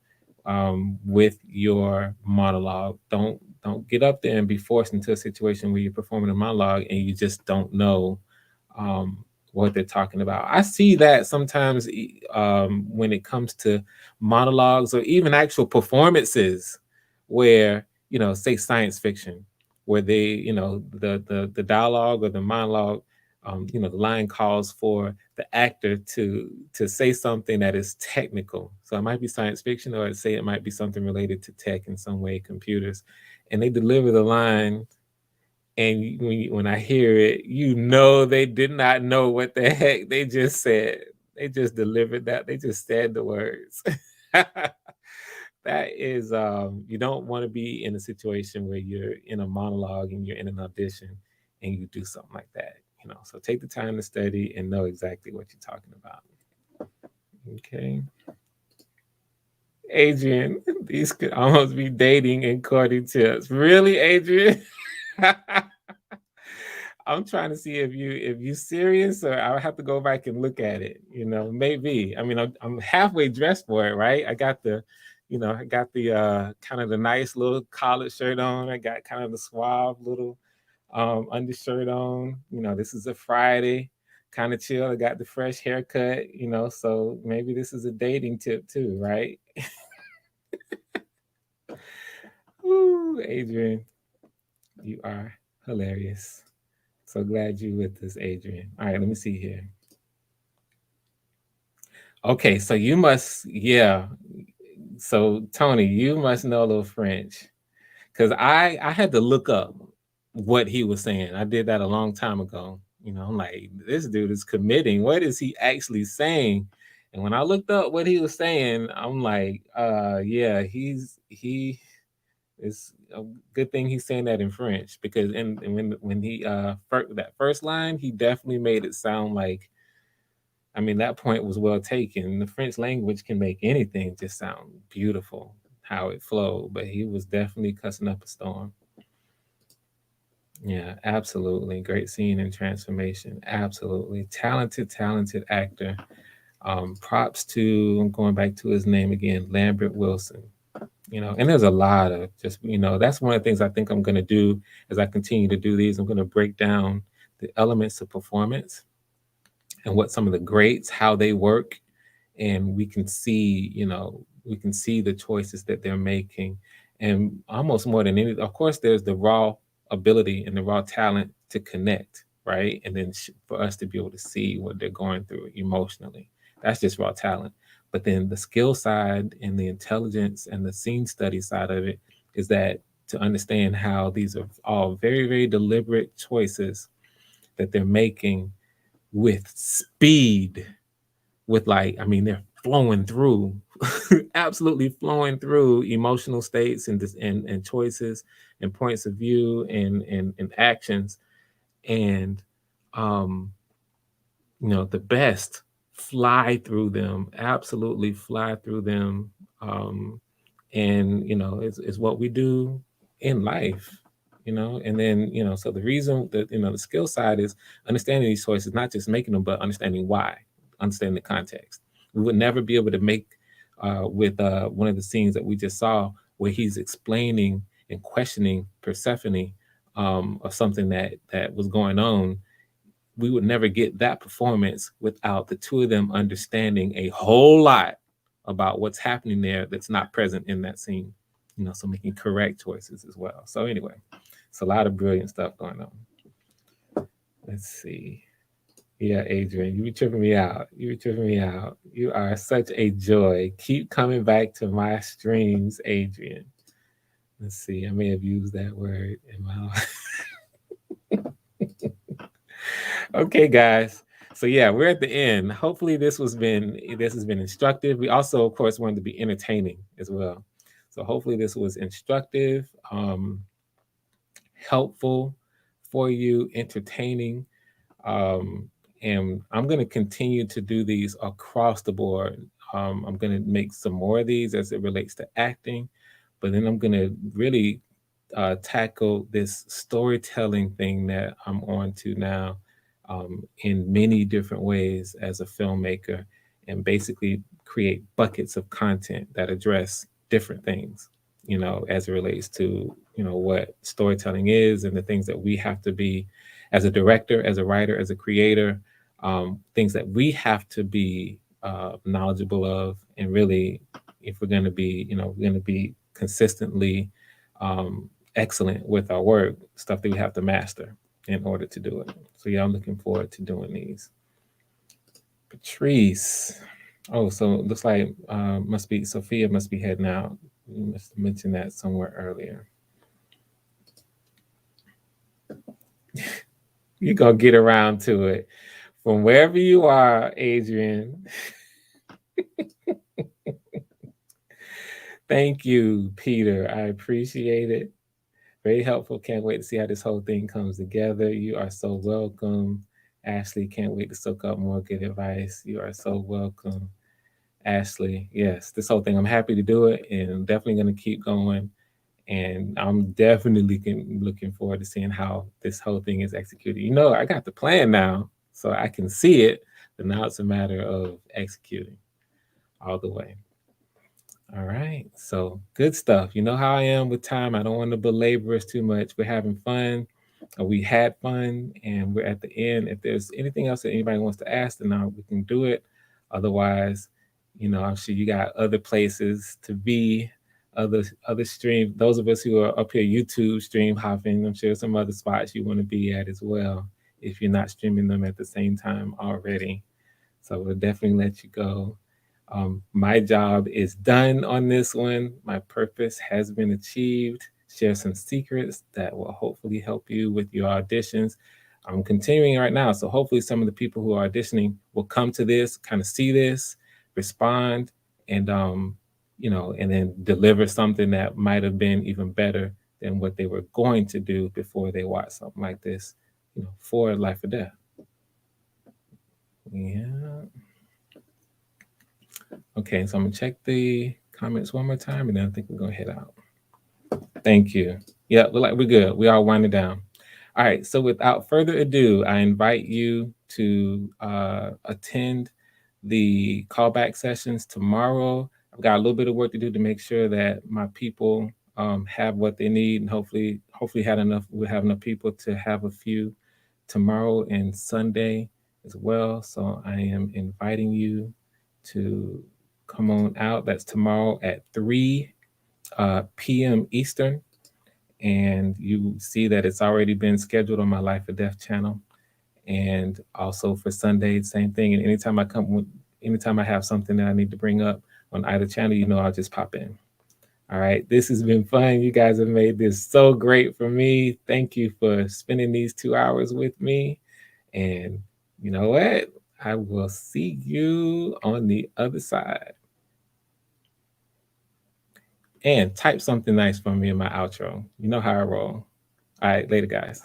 Speaker 1: with your monologue. Don't get up there and be forced into a situation where you're performing a monologue and you just don't know what they're talking about. I see that sometimes when it comes to monologues or even actual performances where, say science fiction, where they, the dialogue or the monologue, the line calls for the actor to say something that is technical. So it might be science fiction, or say it might be something related to tech in some way, computers, and they deliver the line. And when I hear it, they did not know what the heck they just said. They just delivered that. They just said the words. That is, you don't want to be in a situation where you're in a monologue and you're in an audition and you do something like that. So take the time to study and know exactly what you're talking about. Okay. Adrian, these could almost be dating and courting tips. Really, Adrian? I'm trying to see if you serious, or I'll have to go back and look at it. Maybe. I mean, I'm halfway dressed for it, right? I got the kind of the nice little collared shirt on. I got kind of the suave little undershirt on. This is a Friday, kind of chill. I got the fresh haircut. So maybe this is a dating tip too, right? Ooh, Adrian, you are hilarious. So glad you with us, Adrian. All right, let me see here. Okay, so you must, yeah. So Tony, you must know a little French, because I had to look up what he was saying. I did that a long time ago. I'm like, this dude is committing. What is he actually saying? And when I looked up what he was saying, I'm like, yeah, it's a good thing he's saying that in French, because when he that first line, he definitely made it sound like, I mean, that point was well taken. The French language can make anything just sound beautiful, how it flowed, but he was definitely cussing up a storm. Yeah, absolutely. Great scene and transformation. Absolutely. Talented actor. Props to, I'm going back to his name again, Lambert Wilson. And there's a lot of just, that's one of the things I think I'm going to do as I continue to do these. I'm going to break down the elements of performance and what some of the greats, how they work. And we can see, the choices that they're making. And almost more than anything, of course, there's the raw ability and the raw talent to connect, right? And then for us to be able to see what they're going through emotionally. That's just raw talent. But then the skill side and the intelligence and the scene study side of it is that to understand how these are all very, very deliberate choices that they're making with speed, with they're flowing through, absolutely flowing through emotional states and choices and points of view and actions. And the best fly through them, absolutely fly through them. And it's what we do in life. And then so the reason that the skill side is understanding these choices, not just making them, but understanding why, understanding the context. We would never be able to make with one of the scenes that we just saw, where he's explaining and questioning Persephone of something that was going on. We would never get that performance without the two of them understanding a whole lot about what's happening there that's not present in that scene. So making correct choices as well. So anyway, it's a lot of brilliant stuff going on. Let's see. Yeah, Adrian, you were tripping me out. You were tripping me out. You are such a joy. Keep coming back to my streams, Adrian. Let's see. I may have used that word in my life. Okay, guys. So yeah, we're at the end. Hopefully this has been instructive. We also, of course, wanted to be entertaining as well. So hopefully this was instructive, helpful for you, entertaining. And I'm going to continue to do these across the board. I'm going to make some more of these as it relates to acting, but then I'm going to really tackle this storytelling thing that I'm on to now in many different ways as a filmmaker, and basically create buckets of content that address different things, as it relates to, what storytelling is and the things that we have to be as a director, as a writer, as a creator, things that we have to be knowledgeable of. And really, if we're going to be, consistently excellent with our work, stuff that we have to master in order to do it. So yeah, I'm looking forward to doing these. Patrice. Oh, so it looks like Sophia must be heading out. You must have mentioned that somewhere earlier. You're gonna get around to it. From wherever you are, Adrian. Thank you, Peter. I appreciate it. Very helpful. Can't wait to see how this whole thing comes together. You are so welcome. Ashley, can't wait to soak up more good advice. You are so welcome. Ashley, yes, this whole thing, I'm happy to do it, and I'm definitely going to keep going. And I'm definitely looking forward to seeing how this whole thing is executed. I got the plan now, so I can see it, but now it's a matter of executing all the way. All right, so good stuff. You know how I am with time. I don't want to belabor us too much. We're having fun. We had fun, and we're at the end. If there's anything else that anybody wants to ask, then we can do it. Otherwise, I'm sure you got other places to be, other stream. Those of us who are up here YouTube stream hopping, I'm sure some other spots you want to be at as well, if you're not streaming them at the same time already. So we'll definitely let you go. My job is done on this one. My purpose has been achieved. Share some secrets that will hopefully help you with your auditions. I'm continuing right now, so hopefully some of the people who are auditioning will come to this, kind of see this, respond, and and then deliver something that might have been even better than what they were going to do before they watch something like this, for life or death. Yeah. Okay, so I'm gonna check the comments one more time, and then I think we're gonna head out. Thank you. Yeah, look like we're good. We are winding down. All right, so without further ado, I invite you to attend the callback sessions tomorrow. I've got a little bit of work to do to make sure that my people have what they need, and hopefully we'll have enough people to have a few tomorrow and Sunday as well. So I am inviting you to come on out. That's tomorrow at 3 p.m. Eastern. And you see that it's already been scheduled on my Life or Death channel. And also for Sunday, same thing. And anytime I have something that I need to bring up on either channel, I'll just pop in. All right, this has been fun. You guys have made this so great for me. Thank you for spending these 2 hours with me. And you know what? I will see you on the other side. And type something nice for me in my outro. You know how I roll. All right, later, guys.